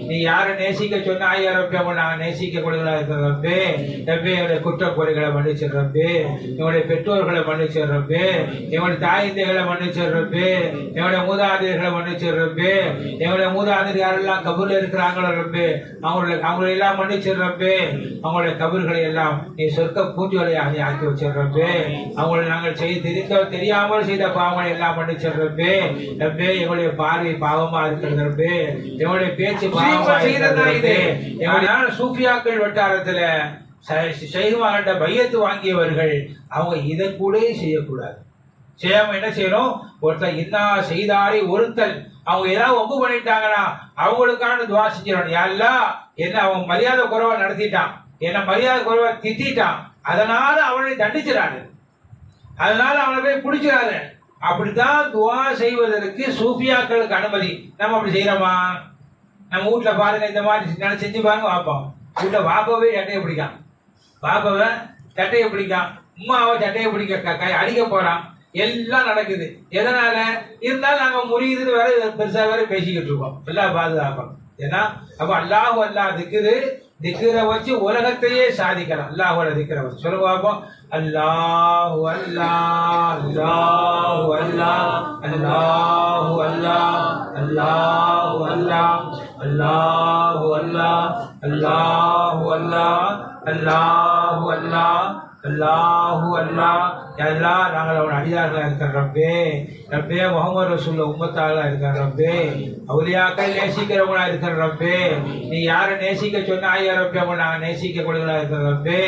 நீ யாரை நேசிக்க சொன்ன ஐயா ரப்பே அவன் நாங்கள் நேசிக்க கூடியவங்களா இருக்கிற ரப்பே, ரப்பே எங்களுடைய குற்றக்குறைகளை மன்னிச்சிட ரப்பே, எங்களுடைய பெற்றோர்களை மன்னிச்சிட ரப்பே, எங்களுடைய தாய்ந்தைகளை மன்னிச்சிட ரப்பே, எங்களுடைய மூதாதையர்களை மன்னிச்சிட ரப்பே, எங்களுடைய மூதாதையர் யாரெல்லாம் கபூர்ல இருக்கிறாங்களோ ரப்பே அவங்களை எல்லாம் மன்னிச்சிட ரப்பே, அவங்களுடைய கபூர்களை எல்லாம் நீ சொர்க்க பூஞ்சோலையாக ஆக்கி வச்சிடுறப்பே, அவங்களை நாங்கள் செய்ய தெரியாமல் செய்த பாவங்களை எல்லாம் மன்னிச்சிடுறப்பே, ரப்பே எங்களுடைய பார்வை பாவமா இருக்கிறது, எங்களுடைய பேச்சு பாவமா இருக்கிறது. சூஃபியாக்கள் வட்டாரத்துல சைவமாகட்ட பையத்து வாங்கியவர்கள் அவங்க இதை கூட செய்யக்கூடாது. செய்யாம என்ன செய்யணும், ஒருத்தர் இன்னா செய்தாரை ஒருத்தல், அவங்க ஏதாவது ஒப்பு பண்ணிட்டாங்கன்னா அவங்களுக்கான துவா செஞ்சிடணும். யாரெல்லாம் என்ன அவன் மரியாதை குறைவா நடத்திட்டான், என்ன மரியாதை குறைவா திட்டான், அதனால அவனை தண்டிச்சிடாரு, அதனால அவனை போய் பிடிச்சிடாரு. அப்படித்தான் துவா செய்வதற்கு சூஃபியாக்களுக்கு அனுமதி. நம்ம அப்படி செய்யறோமா? நம்ம வீட்டுல பாருங்க, இந்த மாதிரி செஞ்சு பாருங்க பார்ப்போம். வீட்டுல வாப்பாவே சட்டையை பிடிக்கான், பாப்பாவை சட்டையை பிடிக்கான், உமாவை சட்டையை பிடிக்க அடிக்க போறான். எல்லாம் நடக்குது. எதனால இருந்தாலும் நாங்க முறியுதுன்னு வேற பெருசா வேற பேசிக்கிட்டு இருக்கோம். எல்லாம் பாதுகாக்கணும். ஏன்னா அப்ப அல்லாஹ் அல்லாஹ் திக்ரு, திக்ரை வச்சு உலகத்தையே சாதிக்கலாம். அல்லாஹோட திக்ரை வச்சு சொல்லுங்க பாப்போம். அல்லாஹு அல்லாஹ் அல்லாஹு அல்லாஹ் அல்லாஹு அல்லாஹ் அல்லாஹு அல்லாஹ் அல்லாஹு அல்லாஹ் அல்லாஹு அல்லாஹ் அல்லாஹு அல்லாஹ் அல்லாஹு அல்லாஹ். எல்லாம் நாங்கள் அவன் அடியார்களா இருக்கிற ரப்பே, ரப்பே முகமது ரசூல்ல உம்மத்தாளா இருக்கிற ரப்பே, அவுலியாக்கள் நேசிக்கிறவங்களா இருக்கிற ரப்பே, நீ யாரை நேசிக்க சொன்ன ஐயா ரப்பே அவன் நாங்கள் நேசிக்க கூடியவங்களா இருக்கிற ரப்பே,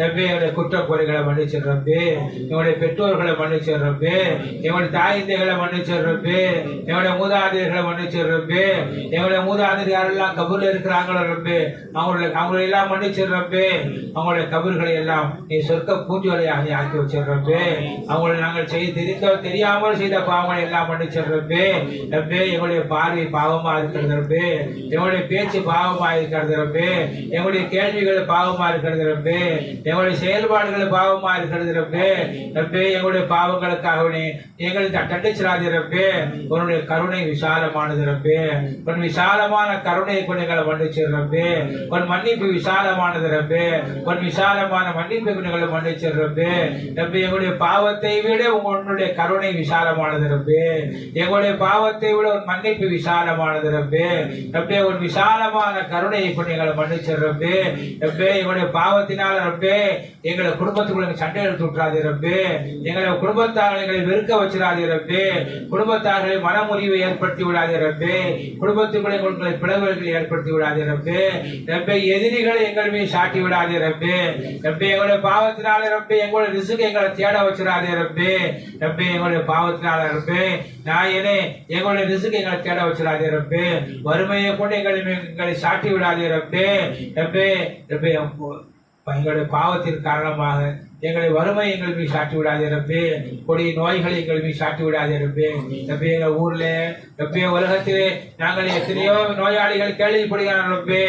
ரப்பே எங்களுடைய குற்றக்குறைகளை மன்னிச்சிட ரப்பே, எங்களுடைய பெற்றோர்களை மன்னிச்சிட ரப்பே, எங்களுடைய தாய்ந்தைகளை மன்னிச்சிட ரப்பே, எங்களுடைய மூதாதையர்களை மன்னிச்சிட ரப்பே, எங்களுடைய மூதாதையர் யாரெல்லாம் கபூர்ல இருக்கிறாங்களோ ரப்பே அவங்களை எல்லாம் மன்னிச்சிட ரப்பே, அவங்களுடைய கபூர்களை எல்லாம் நீ சொர்க்க பூஞ்சோலையாக ஆக்கி வச்சிடுறப்பே, அவங்களை நாங்கள் செய்ய தெரியாமல் செய்த பாவங்களை எல்லாம் மன்னிச்சிடுறப்பே, ரப்பே எங்களுடைய பார்வை பாவமா இருக்கிறது, எங்களுடைய பேச்சு பாவமா இருக்கிறது, எங்களுடைய கேள்விகள் பாவமா இருக்கிறது, எங்களுடைய செயல்பாடுகள் பாவமா இருக்கிறது, ரப்பே எங்களுடைய பாவங்களுக்காகவே எங்களை தண்டிச்சிடாதிரப்பே, உன்னுடைய கருணை விசாலமானது ரப்பே, உன் விசாலமான கருணை குணங்களை மன்னிச்சிடுறப்பே, உன் மன்னிப்பு விசாலமானது ரப்பே, உன் விசாலமான மன்னிப்பு குணங்களை மன்னிச்சிடுறப்பே, ரப்பே எங்களுடைய பாவத்தை விட உன்னுடைய கருணை விசாலமானது ரப்பே, எங்களுடைய பாவத்தை விட உன் மன்னிப்பு விசாலமானது ரப்பே, ரப்பே உன் விசாலமான கருணை குணங்களை மன்னிச்சிடுறப்பே, ரப்பே எங்களுடைய பாவத்தினால ரப்பே எங்களை குடும்பத்துக்குள்ள சண்டை எடுத்து விட்டுறாதே ரப்பே, எங்களை குடும்பத்தார்களை வெறுக்க வச்சிடாதே ரப்பே, குடும்பத்தார்களை மனமுறிவை ஏற்படுத்தி விடாதே ரப்பே, குடும்பத்துக்குள்ளே உங்களை பிளவுகளை ஏற்படுத்தி விடாதே ரப்பே, ரப்பே எதிரிகளை எங்கள் மீது சாட்டி விடாதே ரப்பே, ரப்பே எங்களுடைய பாவத்தினால ரப்பே எங்களுடைய ரிசுக்கு எங்களை தேட வச்சிடாதே ரப்பே, ரப்பே எங்களுடைய பாவத்தினால ரப்பே நாயனே எங்களுடைய ரிசுக்கு எங்களை தேட வச்சிடாதே ரப்பே, வறுமையை கொண்டு எங்களை சாட்டி விடாதே ரப்பே, ரப்பே ரப்பே எங்களுடைய பாவத்தின் காரணமாக எங்களை வறுமை எங்கள் மீது சாட்டி விடாதே ரப்பே, கொடிய நோய்களை எங்கள் மீது சாட்டி விடாதே ரப்பே, ரப்பே எங்கள் ஊர்ல ரப்பே உலகத்திலே நாங்கள் எத்தனையோ நோயாளிகள் கேள்விப்படுகிறார் ரப்பே,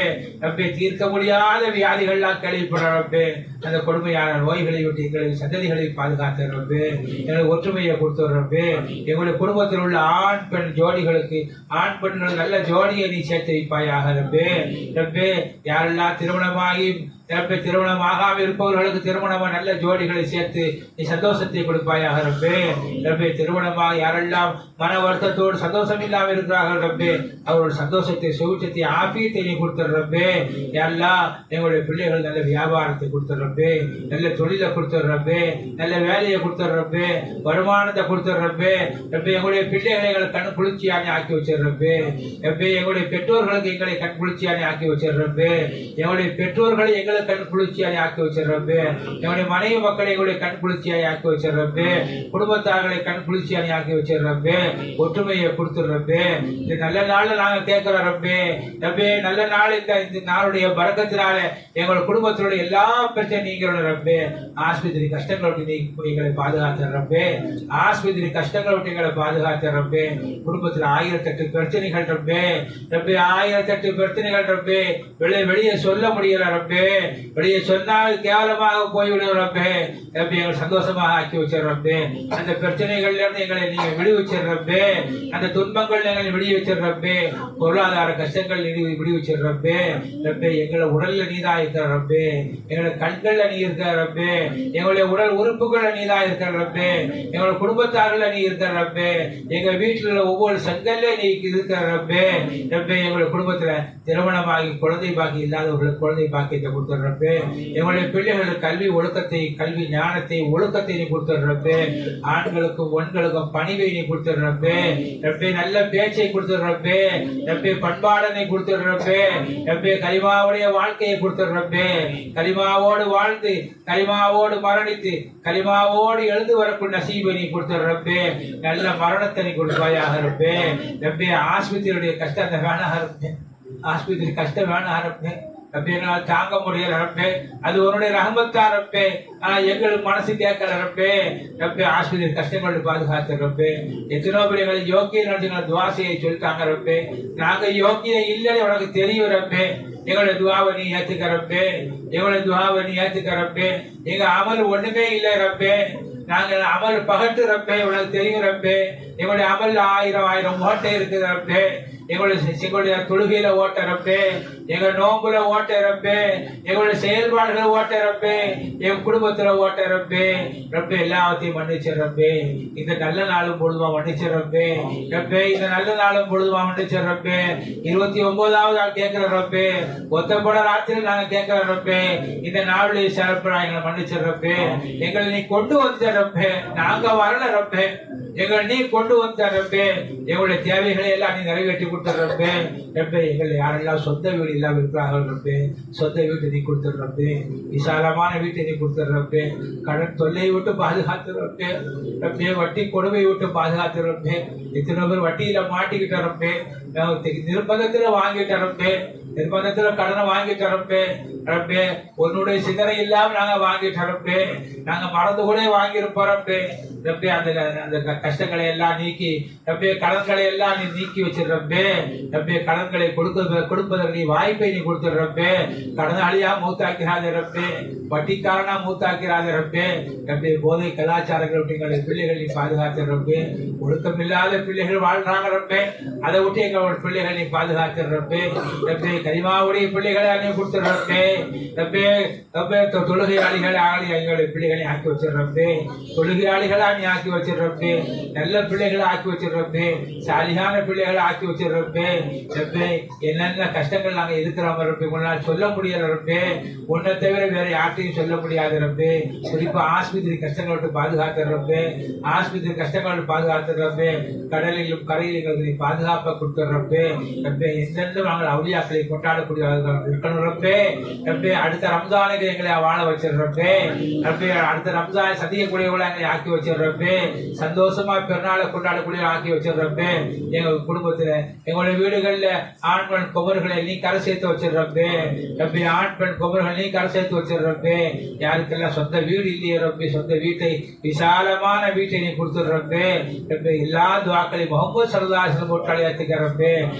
ரப்பே தீர்க்க முடியாத வியாதிகள்லாம் கேள்விப்படுற ரப்பே, அந்த கொடுமையான நோய்களை விட்டு எங்களை சந்ததிகளை பாதுகாத்த ரப்பே, எங்களுக்கு ஒற்றுமையை கொடுத்த ரப்பே, எங்களுடைய குடும்பத்தில் உள்ள ஆண் பெண் ஜோடிகளுக்கு ஆண் பெண்கள் நல்ல ஜோடியை நீ சேர்த்து வைப்பாயாக ரப்பே, ரப்பே யாரெல்லாம் திருமணமாகி ரப்பே திருமணம் ஆகாமல் இருப்பவர்களுக்கு திருமணமா நல்ல ஜோடிகளை சேர்த்து நீ சந்தோஷத்தை கொடுப்பாயாக ரப்பே. ரப்பே திருமணமாக யாரெல்லாம் மன வருத்தத்தோடு சந்தோஷம் இல்லாமல் இருக்கிறார்கள் ரப்பே, அவரோட சந்தோஷத்தை சுவிச்சத்தை ஆபியத்தை நீ கொடுத்துட்றப்பே. எல்லாம் எங்களுடைய பிள்ளைகள் நல்ல வியாபாரத்தை கொடுத்துட்றப்பே, நல்ல தொழிலை கொடுத்துட்றப்பே, நல்ல வேலையை கொடுத்துட்றப்பே, வருமானத்தை கொடுத்துட்றப்பே. ரப்பே எங்களுடைய பிள்ளைகளை எங்களை கண் குளிர்ச்சியானி ஆக்கி வச்சிடுறப்பே. ரப்பே எங்களுடைய பெற்றோர்களுக்கு எங்களை கண் குளிர்ச்சியானி ஆக்கி வச்சிடுறப்பே. எங்களுடைய பெற்றோர்களை எங்களை கண் குளிர்ச்சியானி ஆக்கி வச்சிடுறப்பே. எங்களுடைய மனைவி மக்களை எங்களுடைய கண் குளிர்ச்சியானி ஆக்கி வச்சிடுறப்பே. குடும்பத்தார்களை கண் குளிர்ச்சியானி ஆக்கி வச்சிடுறப்பே. ஒற்றுமையை கொடுத்துடுறப்பே. இந்த நல்ல நாள்ல நாங்க கேட்கிறோம் ரப்பே. ரப்பே நல்ல நாள் இந்த நாளுடைய பரக்கத்தினால எங்களோட குடும்பத்தினுடைய எல்லா பிரச்சனை நீங்களும் ரப்பே. ஆஸ்பத்திரி கஷ்டங்களை விட்டு நீ எங்களை பாதுகாத்த ரப்பே. ஆஸ்பத்திரி கஷ்டங்களை விட்டு எங்களை பாதுகாத்த ரப்பே. குடும்பத்தில் 1008 பிரச்சனைகள் ரப்பே. ரப்பே 1008 பிரச்சனைகள் ரப்பே. வெளியே சொல்ல முடியல ரப்பே. வெளியே சொன்னால் கேவலமாக போய்விடும் ரப்பே. ரப்பே எங்களை சந்தோஷமாக ஆக்கி வச்சிடறப்பே. அந்த பிரச்சனைகள்ல இருந்து எங்களை நீங்க விடுவிச்சிடுறப்பே. அந்த துன்பங்கள் எங்களை விடுவிச்சிடுறப்பே. பொருளாதார கஷ்டங்கள் விடுவிச்சிடுறப்பே. ரப்பே எங்களை உடல்ல நீதான் இருக்கிற ரப்பே. எங்களை கண்கள்ல நீ இருக்கிற ரப்பே. எங்களுடைய உடல் உறுப்புகள்ல நீதான் இருக்கிற ரப்பே. எங்களோட குடும்பத்தார்கள் நீ இருக்கிற ரப்பே. எங்க வீட்டில் உள்ள ஒவ்வொரு சங்கல்ல நீ இருக்கிற ரப்பே. ரப்பே எங்களுடைய குடும்பத்துல திருமணமாகி குழந்தை பாக்கி இல்லாதவர்களுக்கு குழந்தை பாக்கியத்தை கொடுத்துடுறப்பே. எங்களுடைய பிள்ளைகளுக்கு கல்வி ஒழுக்கத்தை, கல்வி ஞானத்தை, ஒழுக்கத்தை நீ கொடுத்துடுறப்பே. ஆண்களுக்கும் பெண்களுக்கும் பணிவை நீ கொடுத்துடுறப்பே. ரப்பே நல்ல பேச்சை கொடுத்துடுறப்பே. ரப்பே பண்பாடனை கொடுத்துடுறப்பே. ரப்பே கலிமாவுடைய வாழ்க்கையை கொடுத்துடுறப்பே. கலிமாவோடு வாழ்ந்து கலிமாவோடு மரணித்து கலிமாவோடு எழுந்து வரக்கூடிய நசீபை நீ கொடுத்துடுறப்பே. நல்ல மரணத்தை நீ கொடுப்பாயாக இருப்பே. ரப்பே ஆஸ்பத்திரியுடைய கஷ்டத்தை வேணாக இருப்பேன். ஆஸ்பத்திரி கஷ்டம் வேணாக இருப்பேன். ரப்பே எங்களால் தாங்க முடியல ரப்பே. அது உன்னுடைய ரஹமத்தா ரப்பே. ஆனா எங்களுக்கு மனசு கேட்கல ரப்பே. ரப்பே ஆஸ்பத்திரி கஷ்டங்களை பாதுகாத்து ரப்பே. எத்தனோ பேர் எங்களை யோக்கிய நடத்துங்க துவாசையை சொல்லிட்டாங்க ரப்பே. நாங்க யோக்கிய இல்லைன்னு உனக்கு தெரியும் ரப்பே. எங்களுடைய துவாவை நீ ஏத்துக்கிறப்பே. எங்களுடைய துவாவை நீ ஏத்துக்கிறப்பே. எங்க அமல் ஒண்ணுமே இல்லை ரப்பே. நாங்கள் அமல் பகட்டு ரப்பே. உனக்கு தெரியும் ரப்பே. எங்களுடைய அமல் 1000 ஓட்டை இருக்குது ரப்பே. எங்களுடைய தொழுகையில ஓட்ட ரப்பே. எங்க நோம்புல ஓட்ட ரப்பே. எங்களுடைய செயல்பாடுகளை ஓட்ட ரப்பே. எங்க குடும்பத்துல ஓட்ட ரப்பே. ரப்பே எல்லாத்தையும் மன்னிச்சிடறப்பே. இந்த நல்ல நாளும் பொழுதுமா மன்னிச்சிடறப்பே. ரப்பே இந்த நல்ல நாளும் பொழுதுமா மன்னிச்சிடறப்பே. 29வது நாள் கேட்கிற ரப்பே. ஒத்தப்பட ராத்திரி நாங்க கேட்கிற ரப்பே. இந்த நாளுடைய சிறப்பு எங்களை மன்னிச்சிடறப்பே. எங்களை நீ கொண்டு வந்துடுறப்பே. நாங்க வரல ரப்பே. எங்களை நீ கொண்டு வந்துடுறப்பே. எங்களுடைய தேவைகளை எல்லாம் நீ நிறைவேற்றி கொடுத்துடுறப்பே. ரப்பே எங்களை யாரெல்லாம் சொந்த வீடு இல்லாமல் இருக்கிறார்கள் ரப்பே. சொந்த வீட்டை நீ கொடுத்துடுறப்பே. விசாலமான வீட்டை நீ கொடுத்துடுறப்பே. கடன் தொல்லையை விட்டு பாதுகாத்துறப்பே. ரப்பே வட்டி கொடுமை விட்டு பாதுகாத்துறப்பே. எத்தனை பேர் வட்டியில மாட்டிக்கிட்டறப்பே. நிர்பந்தத்துல வாங்கிட்டறப்பே. நிர்பந்தத்துல கடனை வாங்கிட்டறப்பே. ரப்பே உன்னுடைய சிந்தனை இல்லாம நாங்க வாங்கிட்டறப்பே. நாங்க மறந்து கூட வாங்கியிருப்போம் ரப்பே. அந்த கஷ்டங்களை எல்லாம் நீக்கி ரப்பே கடன்களை எல்லாம் நீ நீக்கி வச்சிடறப்பே. ரப்பே கடன்களை கொடுப்பதற்கு நீ வாய்ப்பை நீ கொடுத்துடுறப்பே. கடனாளியா மூத்தாக்கிறாதே ரப்பே. வட்டிக்காரனா மூத்தாக்கிறாதே ரப்பே. ரப்பே போதை கலாச்சாரங்கள் எங்களுடைய பிள்ளைகள் நீ பாதுகாத்துறப்பே. ஒழுக்கம் இல்லாத பிள்ளைகள் வாழ்றாங்க ரப்பே. அதை விட்டு எங்களோட பிள்ளைகள் நீ பாதுகாத்துறப்பே. ரப்பே கரிமாவுடைய பிள்ளைகளை நீ கொடுத்துடுறப்பே. ரப்பே ரப்பே தொழுகையாளிகள் எங்களுடைய பிள்ளைகளை ஆக்கி வச்சிடறப்பே. தொழுகையாளிகளா நீ ஆக்கி வச்சிடறப்பே. நல்ல பிள்ளைகளை ஆக்கி வச்சிடறப்பே. சாலிகான பிள்ளைகளை ஆக்கி வச்சிடறப்பே. ரப்பே என்னென்ன கஷ்டங்கள் நாங்க இருக்கிறோம் ரப்பே. உன்னால் சொல்ல முடியல ரப்பே. உன்னை தவிர வேற யார்ட்டையும் சொல்ல முடியாது ரப்பே. குறிப்பா ஆஸ்பத்திரி கஷ்டங்களை விட்டு பாதுகாத்துறப்பே. ஆஸ்பத்திரி கஷ்டங்களை விட்டு பாதுகாத்துறப்பே. கடலிலும் கரையிலும் நீ பாதுகாப்பை கொடுத்துறப்பே. ரப்பே எந்தெந்த நாங்கள் அவுலியாக்களை கொண்டாடக்கூடியவர்கள் இருக்கணும் ரப்பே. ரப்பே அடுத்த ரம்ஜானுக்கு எங்களை வாழ வச்சிடறப்பே. ரப்பே அடுத்த ரம்ஜானை சந்திக்கக்கூடியவங்களை எங்களை ஆக்கி வச்சிடறப்பே. சந்தோஷமா பெருநாளை கொண்டாடக்கூடிய ஆக்கி வச்சிடறப்பே. எங்க குடும்பத்துல எங்களுடைய வீடுகள்ல ஆண் பெண் குமர்களை நீ கரை சேர்த்து வச்சிடறப்பே. ரப்பே ஆண் பெண் குமர்கள் நீ கரை சேர்த்து வச்சிடறப்பே. யாருக்கெல்லாம் சொந்த வீடு இல்லையே ரப்பே. சொந்த வீட்டை விசாலமான வீட்டை நீ கொடுத்துடுறப்பே. ரப்பே எல்லா துவாக்களையும் முகமது ஸல்லல்லாஹு அலைஹி வஸல்லம் போட்டாலே ஏத்துக்கிறப்பே.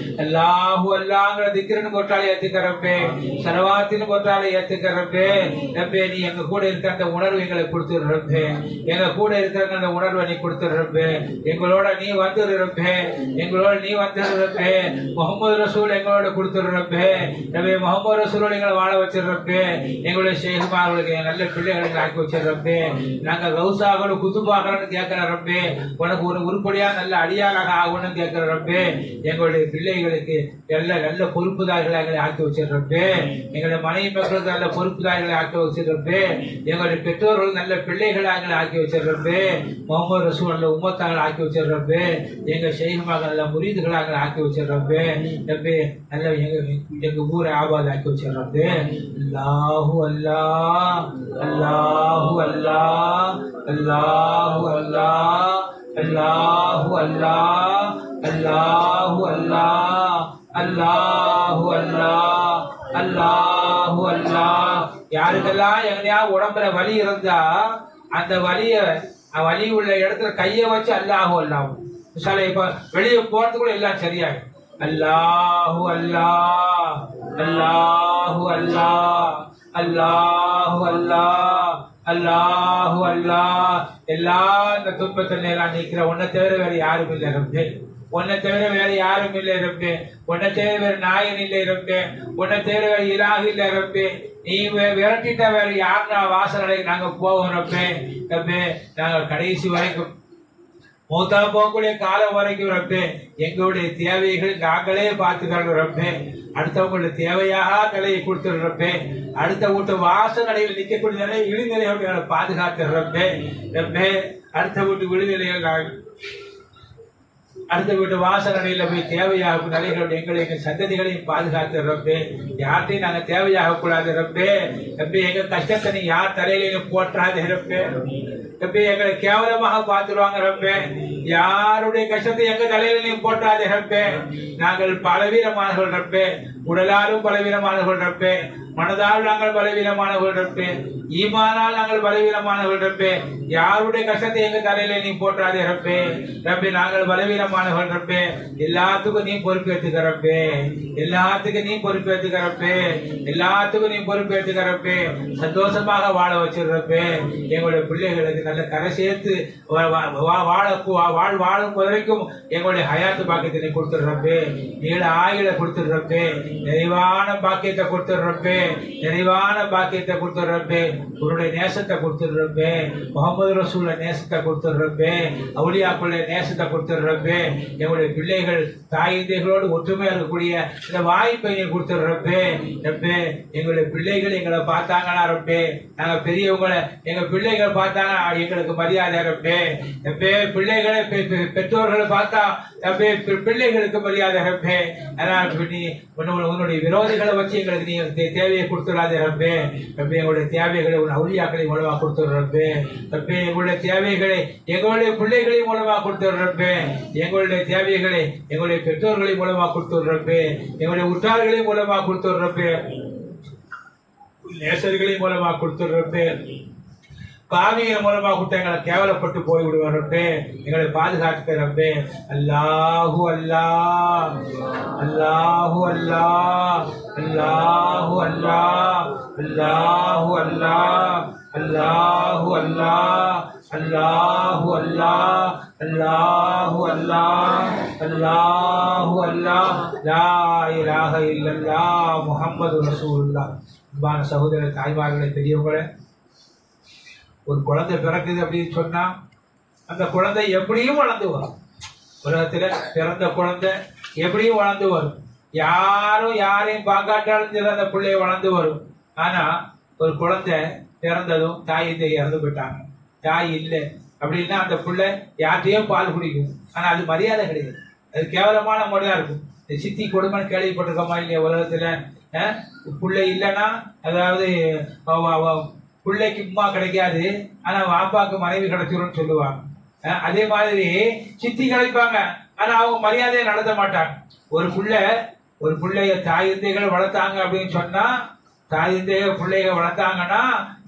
அல்லாஹு அல்லாஹ்ங்கிற திக்ரன்னு போட்டு போட்டாலே ஏத்துக்க ரப்பே, சலவாத்தின் போட்டாலே ஏத்துக்க ரப்பே. ரப்பே நீ எங்க கூட இருக்கிற அந்த உணர்வு எங்களுக்கு கொடுத்துரு ரப்பே, எங்க கூட இருக்கிற அந்த உணர்வை நீ கொடுத்துரு ரப்பே. எங்களோட நீ வந்துரு ரப்பே, எங்களோட நீ வந்துரு ரப்பே. முகமது ரசூல் எங்களோட கொடுத்துரு ரப்பே. ரப்பே முகமது ரசூலோட எங்களை வாழ வச்சிரு ரப்பே. எங்களுடைய ஷேகுமார்களுக்கு நல்ல பிள்ளைகளுக்கு ஆக்கி வச்சிரு ரப்பே. நாங்க கௌசாகணும் குத்துபாகணும்னு கேட்கிற ரப்பே, உனக்கு ஒரு உருப்படியா நல்ல அடியாளாக ஆகணும்னு கேட்கிற ரப்பே. எங்களுடைய பிள்ளைகளுக்கு நல்ல பொறுப்புதாரிகளை எங்களை ஆக்கி வச்சிருப்பே. எங்களுடைய மனைவி மக்களுக்கு நல்ல பொறுப்புதாரிகளை ஆக்கி வச்சிருப்பே. எங்களுடைய பெற்றோர்கள் நல்ல பிள்ளைகளை எங்களை ஆக்கி வச்சிருப்பே. முகமது ரசூல் நல்ல உம்மத்தாங்களை ஆக்கி வச்சிருப்பே. எங்க ஷேகுமாக நல்ல முரீதுகளை எங்களை ஆக்கி வச்சிருப்பே. ரப்பே நல்ல எங்க ஊரை ஆபாத ஆக்கி வச்சிருப்பே. அல்லாஹு அல்லாஹ் அல்லாஹு அல்லாஹ் அல்லாஹு அல்லாஹ் அல்லாஹு அல்லாஹ் அல்லாஹு அல்லாஹ் அல்லாஹு அல்லாஹ் அல்லாஹு அல்லாஹ். யாருக்கெல்லாம் எங்கனையா உடம்புல வலி இருந்தா அந்த வலி உள்ள இடத்துல கைய வச்சு அல்லாஹு அல்லாஹ் சாலை இப்ப வெளியே போறது கூட எல்லாம் சரியாகும். அல்லாஹு அல்லாஹ் அல்லாஹு அல்லாஹ் அல்லாஹு அல்லாஹ் அல்லாஹு அல்லாஹ். எல்லா இந்த துன்பத்தில எல்லாம் நீக்கிற உன்னை தவிர வேற யாரும் இல்லை ரப்பே, உன்னை தவிர வேற யாரும் இல்லை ரப்பே, உன்னை தவிர வேற நாயன் இல்லை ரப்பே, உன்னை தவிர வேற இலாஹ் இல்லை ரப்பே. நீ விரட்டிட்ட வேற யாருன்னா வாசலை நாங்க போவோம் ரப்பே. ரப்பே நாங்கள் கடைசி வரைக்கும் மூத்தா போகக்கூடிய காலம் வரைக்கும் ரப்பே எங்களுடைய தேவைகள் நாங்களே பார்த்துக்கிறோம் ரப்பே. அடுத்தவங்களுடைய தேவையாக நிலையை கொடுத்துடுறப்பே. அடுத்த வீட்டு வாச நிலையில் நிற்கக்கூடிய நிலை இழிநிலையோடு பாதுகாத்துறப்பே. ரப்பே அடுத்த வீட்டு விழுநிலைகள் அடுத்த வீட்டு வாசனையில போய் தேவையாக நிலைகளோட எங்க சந்ததிகளையும் பாதுகாத்து ரப்பே. யார்ட்டையும் நாங்க தேவையாக கூடாது ரப்பே. ரப்பே எங்க கஷ்டத்தை நீ யார் தலையிலையும் போற்றாது ரப்பே. ரப்பே எங்களை கேவலமாக பார்த்துருவாங்க ரப்பே. யாருடைய கஷ்டத்தை எங்க தலையிலையும் போற்றாது ரப்பே. நாங்கள் பலவீனமானவர்கள் ரப்பே, உடலாலும் பலவீனமானவர்கள் ரப்பே, மனதால் நாங்கள் பலவீனமானவர்கள் ரப்பே, ஈமானால் நாங்கள் பலவீனமானவர்கள் ரப்பே. யாருடைய கஷ்டத்தை எங்க தலையில நீ போற்றாதே ரப்பே. ரப்பே நாங்கள் பலவீனமானவர்கள் ரப்பே. எல்லாத்துக்கும் நீ பொறுப்பேற்றுக்க ரப்பே, எல்லாத்துக்கும் நீ பொறுப்பேற்றுக்க ரப்பே, எல்லாத்துக்கும் நீ பொறுப்பேற்றுக்க ரப்பே. சந்தோஷமாக வாழ வச்சிருப்பே. எங்களுடைய பிள்ளைகளுக்கு நல்ல கரை சேர்த்து வாழும் வரைக்கும் எங்களுடைய ஹயாத்து பாக்கியத்தை நீ கொடுத்துடுறப்பே. நீள ஆயுளை கொடுத்துடுறப்பே. நிறைவான பாக்கியத்தை கொடுத்துடுறப்பே. நிறைவான பாக்கியத்தை கொடுத்துடுறப்பே. உன்னுடைய நேசத்தை கொடுத்துடுறப்பே. முகமது ரசூல நேசத்தை கொடுத்துடுறப்பே. அவுலியாக்குள்ள நேசத்தை கொடுத்துடுறப்பே. எங்களுடைய பிள்ளைகள் தாய்ந்தைகளோடு ஒற்றுமையா இருக்கக்கூடிய இந்த வாய்ப்பை நீ கொடுத்துடுறப்பே. ரப்பே எங்களுடைய பிள்ளைகள் எங்களை பார்த்தாங்கன்னா ரப்பே, நாங்க பெரியவங்களை எங்க பிள்ளைகள் பார்த்தாங்க எங்களுக்கு மரியாதை ரப்பே. ரப்பே பிள்ளைகளை பெற்றோர்களை பார்த்தா ரப்பே பிள்ளைகளுக்கு மரியாதை ரப்பே. அதனால் நீ உன்னுடைய விரோதிகளை வச்சு எங்களுக்கு நீ தேவையை கொடுத்துடாதே ரப்பே. ரப்பே எங்களுடைய தேவைகளை உன் அவுலியாக்களை மூலமா கொடுத்துடுறப்பே. ரப்பே எங்களுடைய தேவைகளை எங்களுடைய பிள்ளைகளை மூலமா கொடுத்துடுறப்பே. எங்களுடைய தேவைகளை எங்களுடைய பெற்றோர்களை மூலமா கொடுத்துடுறப்பே. எங்களுடைய உற்றார்களை மூலமா கொடுத்துடுறப்பே. நேசர்களை மூலமா கொடுத்துடுறப்பே. பாவியின் மூலமா கொடுத்த எங்களை கேவலப்பட்டு போய் விடுவாரப்பே. எங்களை பாதுகாத்துக்கிறப்பே. அல்லாஹு அல்லாஹ் அல்லாஹு அல்லாஹ் அல்லாஹு அல்லாஹ் அல்லாஹு அல்லாஹ் அல்லாஹு அல்லாஹ் அல்லாஹு அல்லாஹ் அல்லாஹு அல்லாஹ் அல்லாஹு அல்லாஹ் லா இலாஹ இல்லல்லாஹ் முஹம்மது ரசூலுல்லாஹ். அன்பான சகோதர தாய்மார்களே, பெரியவங்களே, ஒரு குழந்தை பிறக்குது அப்படின்னு சொன்னா அந்த குழந்தை எப்படியும் வளர்ந்து வரும். உலகத்துல பிறந்த குழந்தை எப்படியும் வளர்ந்து வரும். யாரும் யாரையும் பார்க்காட்டாலும் சரி அந்த பிள்ளைய வளர்ந்து வரும். ஆனா ஒரு குழந்தை பிறந்ததும் தாய் இறந்து போயிட்டாங்க, தாய் இல்லை அப்படின்னா அந்த பிள்ளை யார்கிட்டையும் பால் குடிக்கும். ஆனா அது மரியாதை கிடையாது, அது கேவலமான முறையா இருக்கும். இந்த சித்தி கொடுமைன்னு கேள்விப்பட்டிருக்கோமா இல்லையா? உலகத்துல பிள்ளை இல்லைன்னா அதாவது பிள்ளைக்கு உமா கிடைக்காது, ஆனா வாப்பாக்கு மனைவி கிடைச்சிரும்னு சொல்லுவாங்க. அதே மாதிரி சித்தி கிடைப்பாங்க, ஆனா அவங்க மரியாதையை நடத்த மாட்டாங்க. ஒரு பிள்ளைய தாயந்தைகள் வளர்த்தாங்க அப்படின்னு சொன்னா, தாயந்தைகள் பிள்ளைக வளர்த்தாங்கன்னா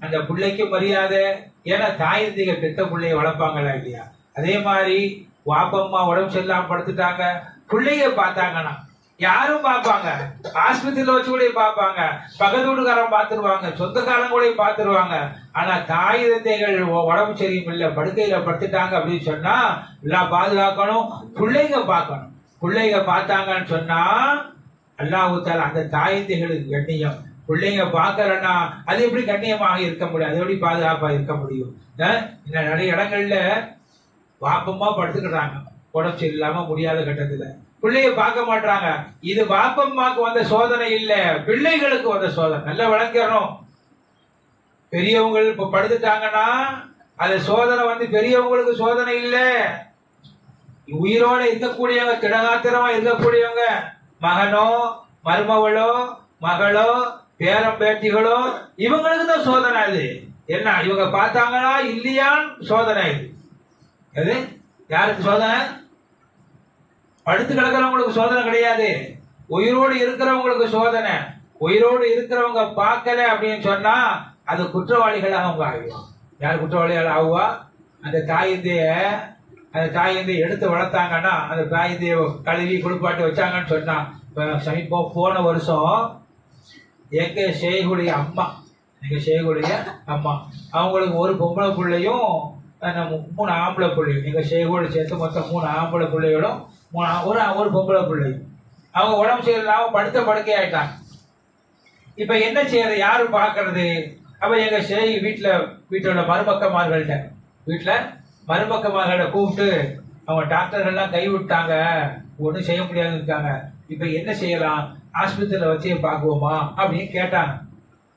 அந்த பிள்ளைக்கு மரியாதை. ஏன்னா தாயந்தைகள் பெத்த பிள்ளைய வளர்ப்பாங்களா இல்லையா? அதே மாதிரி வாப்பம்மா உடம்பு சரியில்லாம படுத்துட்டாங்க, பிள்ளைய பார்த்தாங்கன்னா யாரும் பார்ப்பாங்க, ஆஸ்பத்திரியில வச்சு கூட பார்ப்பாங்க, பக்கத்து வீட்டுக்காரன் பார்த்துருவாங்க, சொந்தக்காரன் கூட பார்த்துருவாங்க. ஆனா தாய் தந்தைகள் உடம்பு சரியில்லை, படுக்கையில படுத்துட்டாங்க அப்படின்னு சொன்னா எல்லாம் பாதுகாக்கணும். பிள்ளைங்க பார்க்கணும். பிள்ளைங்க பார்த்தாங்கன்னு சொன்னா அல்லாஹ் தஆலா அந்த தாய் தந்தைகளுக்கு கண்ணியம். பிள்ளைங்க பார்க்கலன்னா அது எப்படி கண்ணியமாக இருக்க முடியும், அது எப்படி பாதுகாப்பா இருக்க முடியும்? நிறைய இடங்கள்ல பாப்பமா படுத்துக்கிறாங்க உடம்பு சரியில்லாம முடியாத கட்டத்துல, பிள்ளைய பார்க்க மாட்டாங்க. இது பாப்பம்மாக்கு வந்த சோதனை இல்ல, பிள்ளைகளுக்கு வந்த சோதனை. நல்லா விளங்கணும். பெரியவங்க இப்ப படுத்துட்டாங்கன்னா அது சோதனை வந்து பெரியவங்களுக்கு சோதனை இல்ல, உயிரோட இருக்கக்கூடியவங்க, திடகாத்திரமா இருக்கக்கூடியவங்க, மகனோ மருமகளோ மகளோ பேரம் பேட்டிகளோ, இவங்களுக்கு தான் சோதனை. அது என்ன, இவங்க பார்த்தாங்களா இல்லையான்னு சோதனை. இது யாருக்கு சோதனை? படுத்து கிடக்கிறவங்களுக்கு சோதனை கிடையாது, உயிரோடு இருக்கிறவங்களுக்கு சோதனை. உயிரோடு இருக்கிறவங்க பார்க்கல அப்படின்னு சொன்னா அது குற்றவாளிகளாக அவங்க ஆகிடும். யார் குற்றவாளிகள் ஆகுவா? அந்த தாயந்தைய எடுத்து வளர்த்தாங்கன்னா, அந்த தாயந்தைய கழுவி குளிப்பாட்டி வச்சாங்கன்னு சொன்னா, சமீபம் போன வருஷம் எங்க ஷேகுடைய அம்மா அவங்களுக்கு ஒரு பொம்பளை பிள்ளையும் 3 ஆம்பளை பிள்ளையும், எங்க ஷேகோட சேர்த்து மொத்தம் 3 ஆம்பளை பிள்ளைகளும் ஒரு பொம்பளை பிள்ளையும். அவங்க உடம்பு சரியில்லாம படுக்கை ஆயிட்டாங்க. இப்ப என்ன செய்யறது, யாரு பாக்குறது? அப்ப எங்க ஷேகி வீட்டோட மருமக்கமார்கள கூப்பிட்டு அவங்க டாக்டர்கள்லாம் கைவிட்டாங்க, ஒன்றும் செய்ய முடியாது இருக்காங்க, இப்ப என்ன செய்யலாம், ஆஸ்பத்திரியில வச்சே பார்க்குவோமா அப்படின்னு கேட்டாங்க.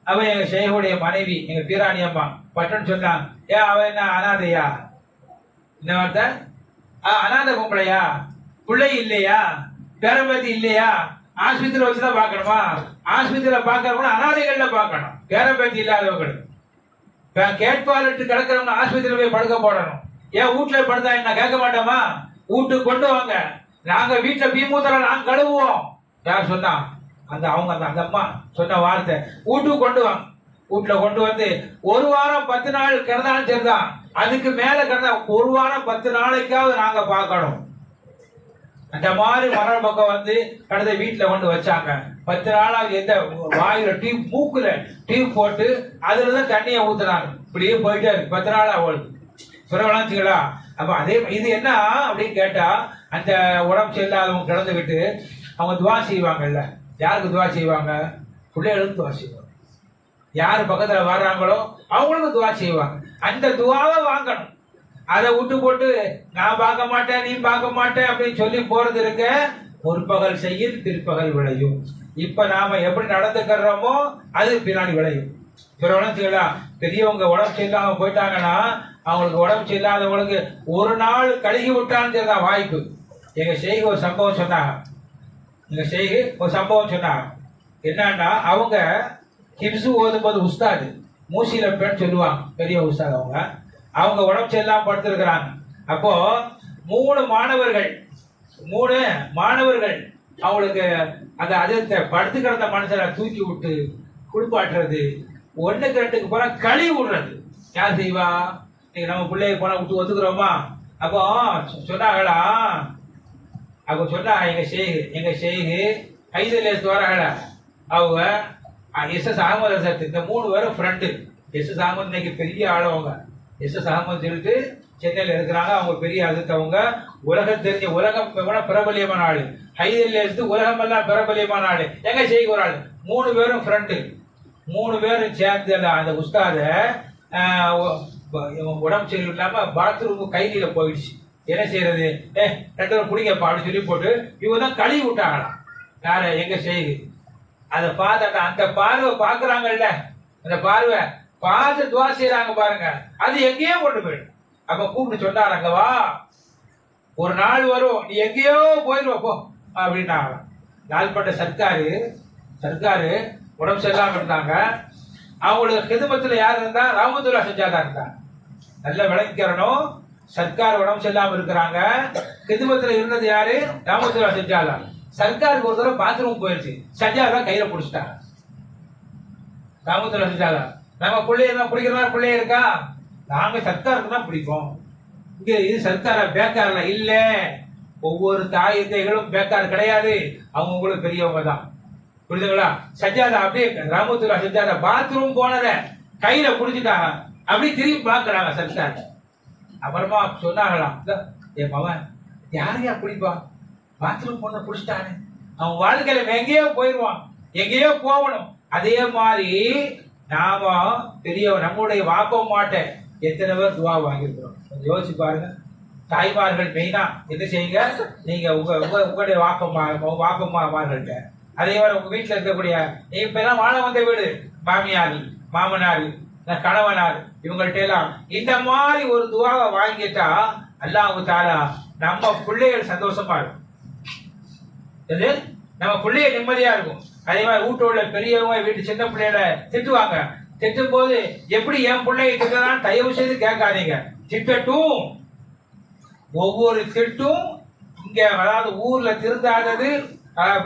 அவ எங்க ஷேகுடைய மனைவி எங்க பீராணி அம்மா பட்டன் சொன்னாங்க, அவ என்ன அனாதையா? இந்த வார்த்தை, அனாதை பொம்பளையா? பிள்ளை இல்லையா? பேரம்பேத்தி இல்லையா? ஆஸ்பத்திரியில வச்சுதான் பார்க்கணுமா? ஆஸ்பத்திரியில பார்க்கறவங்க அனாதைகள்ல பார்க்கணும், பேரம்பேத்தி இல்லாதவங்களுக்கு. கேட்பாலிட்டு கிடக்கிறவங்க ஆஸ்பத்திரியில போய் படுக்க போடணும். ஏன் வீட்டுல படுத்தா என்ன கேட்க மாட்டோமா? வீட்டுக்கு கொண்டு வாங்க, நாங்க வீட்டுல பீமூத்தரம் நாங்க கழுவுவோம். யார் சொன்னா? அந்த அம்மா சொன்ன வார்த்தை. வீட்டுக்கு கொண்டு வாங்க. வீட்டுல கொண்டு வந்து 1 வாரம் 10 நாள் கிடந்தாலும் சரிதான், அதுக்கு மேல கிடந்தா 1 வாரம் 10 நாளைக்காவது நாங்க பார்க்கணும். அந்த மாதிரி மரண பக்கம் வந்து கடந்த வீட்டுல கொண்டு வச்சாங்க. 10 நாளாவது எந்த வாயில மூக்குல டியூப் போட்டு அதுலதான் தண்ணியை ஊத்துறாங்க. இப்படியே போயிட்டே இருக்கு 10 நாள் அவளுக்கு சுரவளாச்சுங்களா. அப்ப அதே இது என்ன அப்படின்னு கேட்டா, அந்த உடம்பு சரியில்லாதவங்க கிடந்து விட்டு அவங்க துவா செய்வாங்கல்ல. யாருக்கு துவா செய்வாங்க? பிள்ளைகளுக்கு துவா செய்வாங்க. யாரு பக்கத்துல வர்றாங்களோ அவங்களுக்கு துவா செய்வாங்க. அந்த துவாவை வாங்கணும். அதை விட்டு போட்டு நான் பார்க்க மாட்டேன், நீ பார்க்க மாட்டேன் அப்படின்னு சொல்லி போறது இருக்க, முற்பகல் செய்யும் பிற்பகல் விளையும். இப்ப நாம எப்படி நடந்துக்கிறோமோ அது பின்னாடி விளையும். பெரியவங்க உடம்பு சரியில்லாம போயிட்டாங்கன்னா, அவங்களுக்கு உடம்பு சரியில்லாதவங்களுக்கு 1 நாள் கழுகி விட்டான்னு சரிதான் வாய்ப்பு. எங்க ஷேகி ஒரு சம்பவம் சொன்னாங்க. என்னன்னா, அவங்க ஹிப்ஸு ஓதும்போது உஸ்தாது மூசில பெண் சொல்லுவாங்க, பெரிய உஸ்தாது. அவங்க உடம்பு சரியில்லாம படுத்திருக்கிறாங்க. அப்போ 3 மாணவர்கள் அவங்களுக்கு அந்த அதிர்த்த படுத்து கிடந்த மனுஷனை தூக்கி விட்டு குளிப்பாட்டுறது, 1க்கு 2க்கு போனா கழி விடுறது. யார் செய்வா? நீங்க நம்ம பிள்ளைய போனா விட்டு ஒத்துக்கிறோமா? அப்போ சொன்னாங்களா, எங்க ஷேகு ஹைதர்லேஸ் வராங்களா, அவங்க எஸ்.எஸ். அகமது சார், இந்த 3 பேரும் ஃப்ரெண்டு. எஸ்.எஸ். அகமது இன்னைக்கு பெரிய ஆளவங்க. எஸ்.எஸ். அகமது சொல்லிட்டு சென்னையில இருக்கிறாங்க. அவங்க பெரிய அதுத்தவங்க, உலகம் தெரிஞ்ச, உலகம் பிரபலியமான ஆளு. ஹைதர்லேஸ் உலகம் எல்லாம் பிரபலியமான ஆளு. எங்க ஷேக் ஒரு ஆளு. 3 பேரும் ஃப்ரெண்டு. 3 பேரும் சேர்ந்து அந்த உஸ்தாத உடம்பு சரியில்லாம பாத்ரூம் கையில போயிடுச்சு. என்ன செய்யறது? 2 பேரும் குடிங்கப்பா அப்படின்னு சொல்லி போட்டு இவங்க தான் கழுவி விட்டாங்களாம். யார? எங்க ஷேக். அதை பார்த்த அந்த பார்வை பாக்குறாங்கல்ல, அந்த பார்வை பார்த்து துவா செய்யறாங்க பாருங்க, அது எங்கேயோ கொண்டு போயிடும். அப்ப கூப்பிட்டு சொன்னாங்க, வா ஒரு நாள் வரும், நீ எங்கேயோ போயிடுவ போ அப்படின்னாங்க. லால்பட்ட சர்க்காரு உடம்பு சரியில்லாம இருந்தாங்க. அவங்களுக்கு கிதுமத்துல யார் இருந்தா? ரஹ்மத்துல்லா சஜாதா இருந்தாங்க. நல்ல விளங்கிக்கிறனும். சர்க்கார் உடம்பு சரியில்லாம இருக்கிறாங்க. கிதுமத்துல இருந்தது யாரு? ரஹ்மத்துல்லா சஜாதா. சர்க்காருக்கு ஒரு தடவை பாத்ரூம் போயிடுச்சு, சஜாதா கையில பிடிச்சிட்டாங்க. ரஹ்மத்துல்லா சஜாதா, நம்ம பிள்ளைய பிடிக்கிறதா பிள்ளைய இருக்கா? நாங்க சர்க்காருக்கு தான் பிடிப்போம். இங்க இது சர்க்கார பேக்காரல இல்ல, ஒவ்வொரு தாய் தந்தைகளும் பேக்கார் கிடையாது, அவங்க உங்களுக்கு பெரியவங்க தான். புரியுதுங்களா? சஜாதா அப்படியே ராமத்துல்லா சஜாதா பாத்ரூம் போனத கையில புடிச்சிட்டாங்க, அப்படி திரும்பி பாக்குறாங்க சர்க்கார். அப்புறமா சொன்னாங்களாம், என் மவன் யாரையா குடிப்பான், பாத்ரூம் போன குடிச்சிட்டானே, அவன் வாழ்க்கையில எங்கேயோ போயிடுவான், எங்கேயோ போகணும். அதே மாதிரி நாம நம்முடைய வாப்பம் மாட்ட எத்தனை பேர் துவா வாங்கியிருக்கிறோம் யோசிச்சு பாருங்க. தாய்மார்கள் மெயினா என்ன செய்யுங்க, நீங்க உங்களுடைய வாப்பம்மார்கள்ட்ட, அதே மாதிரி உங்க வீட்டுல இருக்கக்கூடிய இப்ப எல்லாம் வாழ வந்த வீடு, மாமியார் மாமனார் கணவனார் இவங்கள்ட்ட எல்லாம் இந்த மாதிரி ஒரு துவாவை வாங்கிட்டா அல்லாஹ் தஆலா நம்ம பிள்ளைகள் சந்தோஷமா இருக்கும், நம்ம பிள்ளைய நிம்மதியா இருக்கும். அதே மாதிரி வீட்டு உள்ள பெரியவங்க வீட்டு சின்ன பிள்ளைகளை திட்டுவாங்க, திட்டும் போது எப்படி என் பிள்ளைய திட்டலாம் தயவு செய்து கேட்காதீங்க, திட்டட்டும். ஒவ்வொரு திட்டும் இங்க அதாவது ஊர்ல திருந்தாதது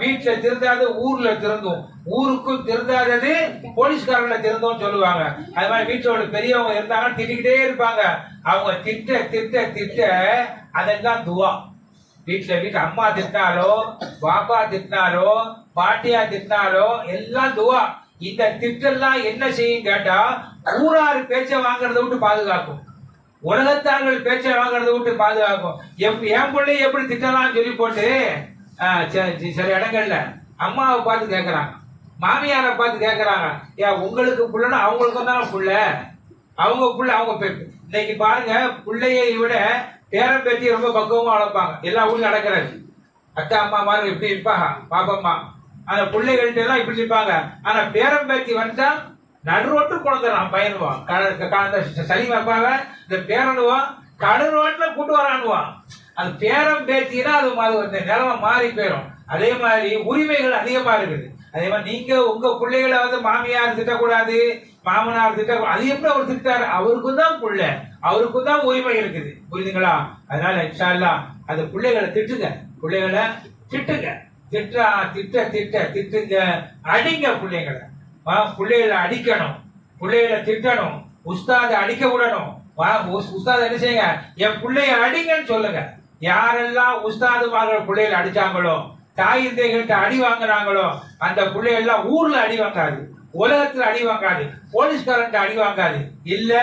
வீட்டுல திருந்தாது, ஊர்ல திருந்தும், ஊருக்கும் திருந்தாதது போலீஸ்காரங்கள திருந்தோம் சொல்லுவாங்க. அது மாதிரி வீட்டோட பெரியவங்க இருந்தாங்க திட்டிக்கிட்டே இருப்பாங்க, அவங்க திட்ட திட்ட திட்ட அதெல்லாம் துவா. வீட்டுல அம்மா திட்டினாலோ பாப்பா திட்டினாலோ பாட்டியா திட்டினாலோ எல்லாம் துவா. இந்த திட்டெல்லாம் என்ன செய்யும் கேட்டா ஊராறு பேச்சை வாங்குறத விட்டு பாதுகாக்கும், உலகத்தார்கள் பேச்சை வாங்குறத விட்டு பாதுகாக்கும். என் பிள்ளைய எப்படி திட்டலாம் சொல்லி போட்டு சில இடங்கள்ல அம்மாவை பார்த்து கேட்கறாங்க, மாமியாரை பார்த்து கேட்கறாங்க, ஏன் உங்களுக்கு புள்ளனா அவங்களுக்கும் தானே புள்ள, அவங்க புள்ள அவங்க இன்னைக்கு பாருங்க பிள்ளையை விட பேரம் பேத்தி ரொம்ப பக்குவமா வளர்ப்பாங்க. எல்லா ஊர்ல நடக்கிறது, அக்கா அம்மா மாதிரி இப்படி இருப்பாங்க, பாப்பம்மா அந்த பிள்ளைகள்ட்ட எல்லாம் இப்படி இருப்பாங்க. ஆனா பேரம் பேத்தி வந்தா நடுரோட்டு குழந்தைறான் பையனுவான், சளி வைப்பாங்க, இந்த பேரனுவான் கடு ரோட்ல கூட்டு வரானுவான். அது பேரம் பேத்தினா அது நிலம மாறி போயிடும். அதே மாதிரி உரிமைகள் அதிகமா இருக்குது. அதே மாதிரி நீங்க உங்க பிள்ளைகளை மாமியார் திட்டக்கூடாது, மாமனார் திட்டக்கூடாது, அது எப்படி அவர் திட்டாரு, அவருக்கும் தான் புள்ள, அவருக்கும் தான் உரிமை இருக்குது. புரியுதுங்களா? அதனால இன்ஷா அல்லாஹ் அந்த பிள்ளைகளை திட்டுங்க, பிள்ளைகளை திட்டுங்க, திட்டுங்க, அடிங்க பிள்ளைங்களை, பிள்ளைகளை அடிக்கணும், பிள்ளைகளை திட்டணும், உஸ்தாத அடிக்க விடணும். உஸ்தாத் என்ன செய்யுங்க, என் பிள்ளைய அடிங்கன்னு சொல்லுங்க. யாரெல்லாம் உஸ்தாதுமார்கள் பிள்ளைகளை அடிச்சாங்களோ, தாய் தந்தைகள்கிட்ட அடி வாங்குறாங்களோ, அந்த பிள்ளைகள்லாம் ஊர்ல அடி வாங்காது, உலகத்துல அடி வாங்காது, போலீஸ்காரன் அடி வாங்காது, இல்ல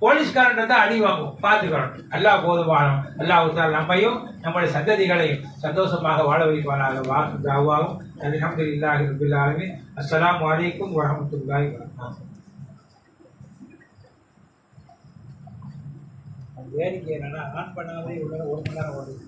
போலீஸ்காரன் தான் அடி வாங்கும். பார்த்துக்கணும். அல்லாஹ் போதுமானோம். அல்லாஹ் நம்மையும் நம்முடைய சந்ததிகளையும் சந்தோஷமாக வாழ வைப்பானாக. வாகும் அல்ஹம்துலில்லாஹி ரப்பில் ஆலமீன். அஸ்ஸலாமு அலைக்கும் வரஹ்மத்துல்லாஹி வபரகாத்துஹு. வேடிக்கை என்னன்னா ஆன் பண்ணாமலே உள்ள 1 மணி நேரம் ஓடுது.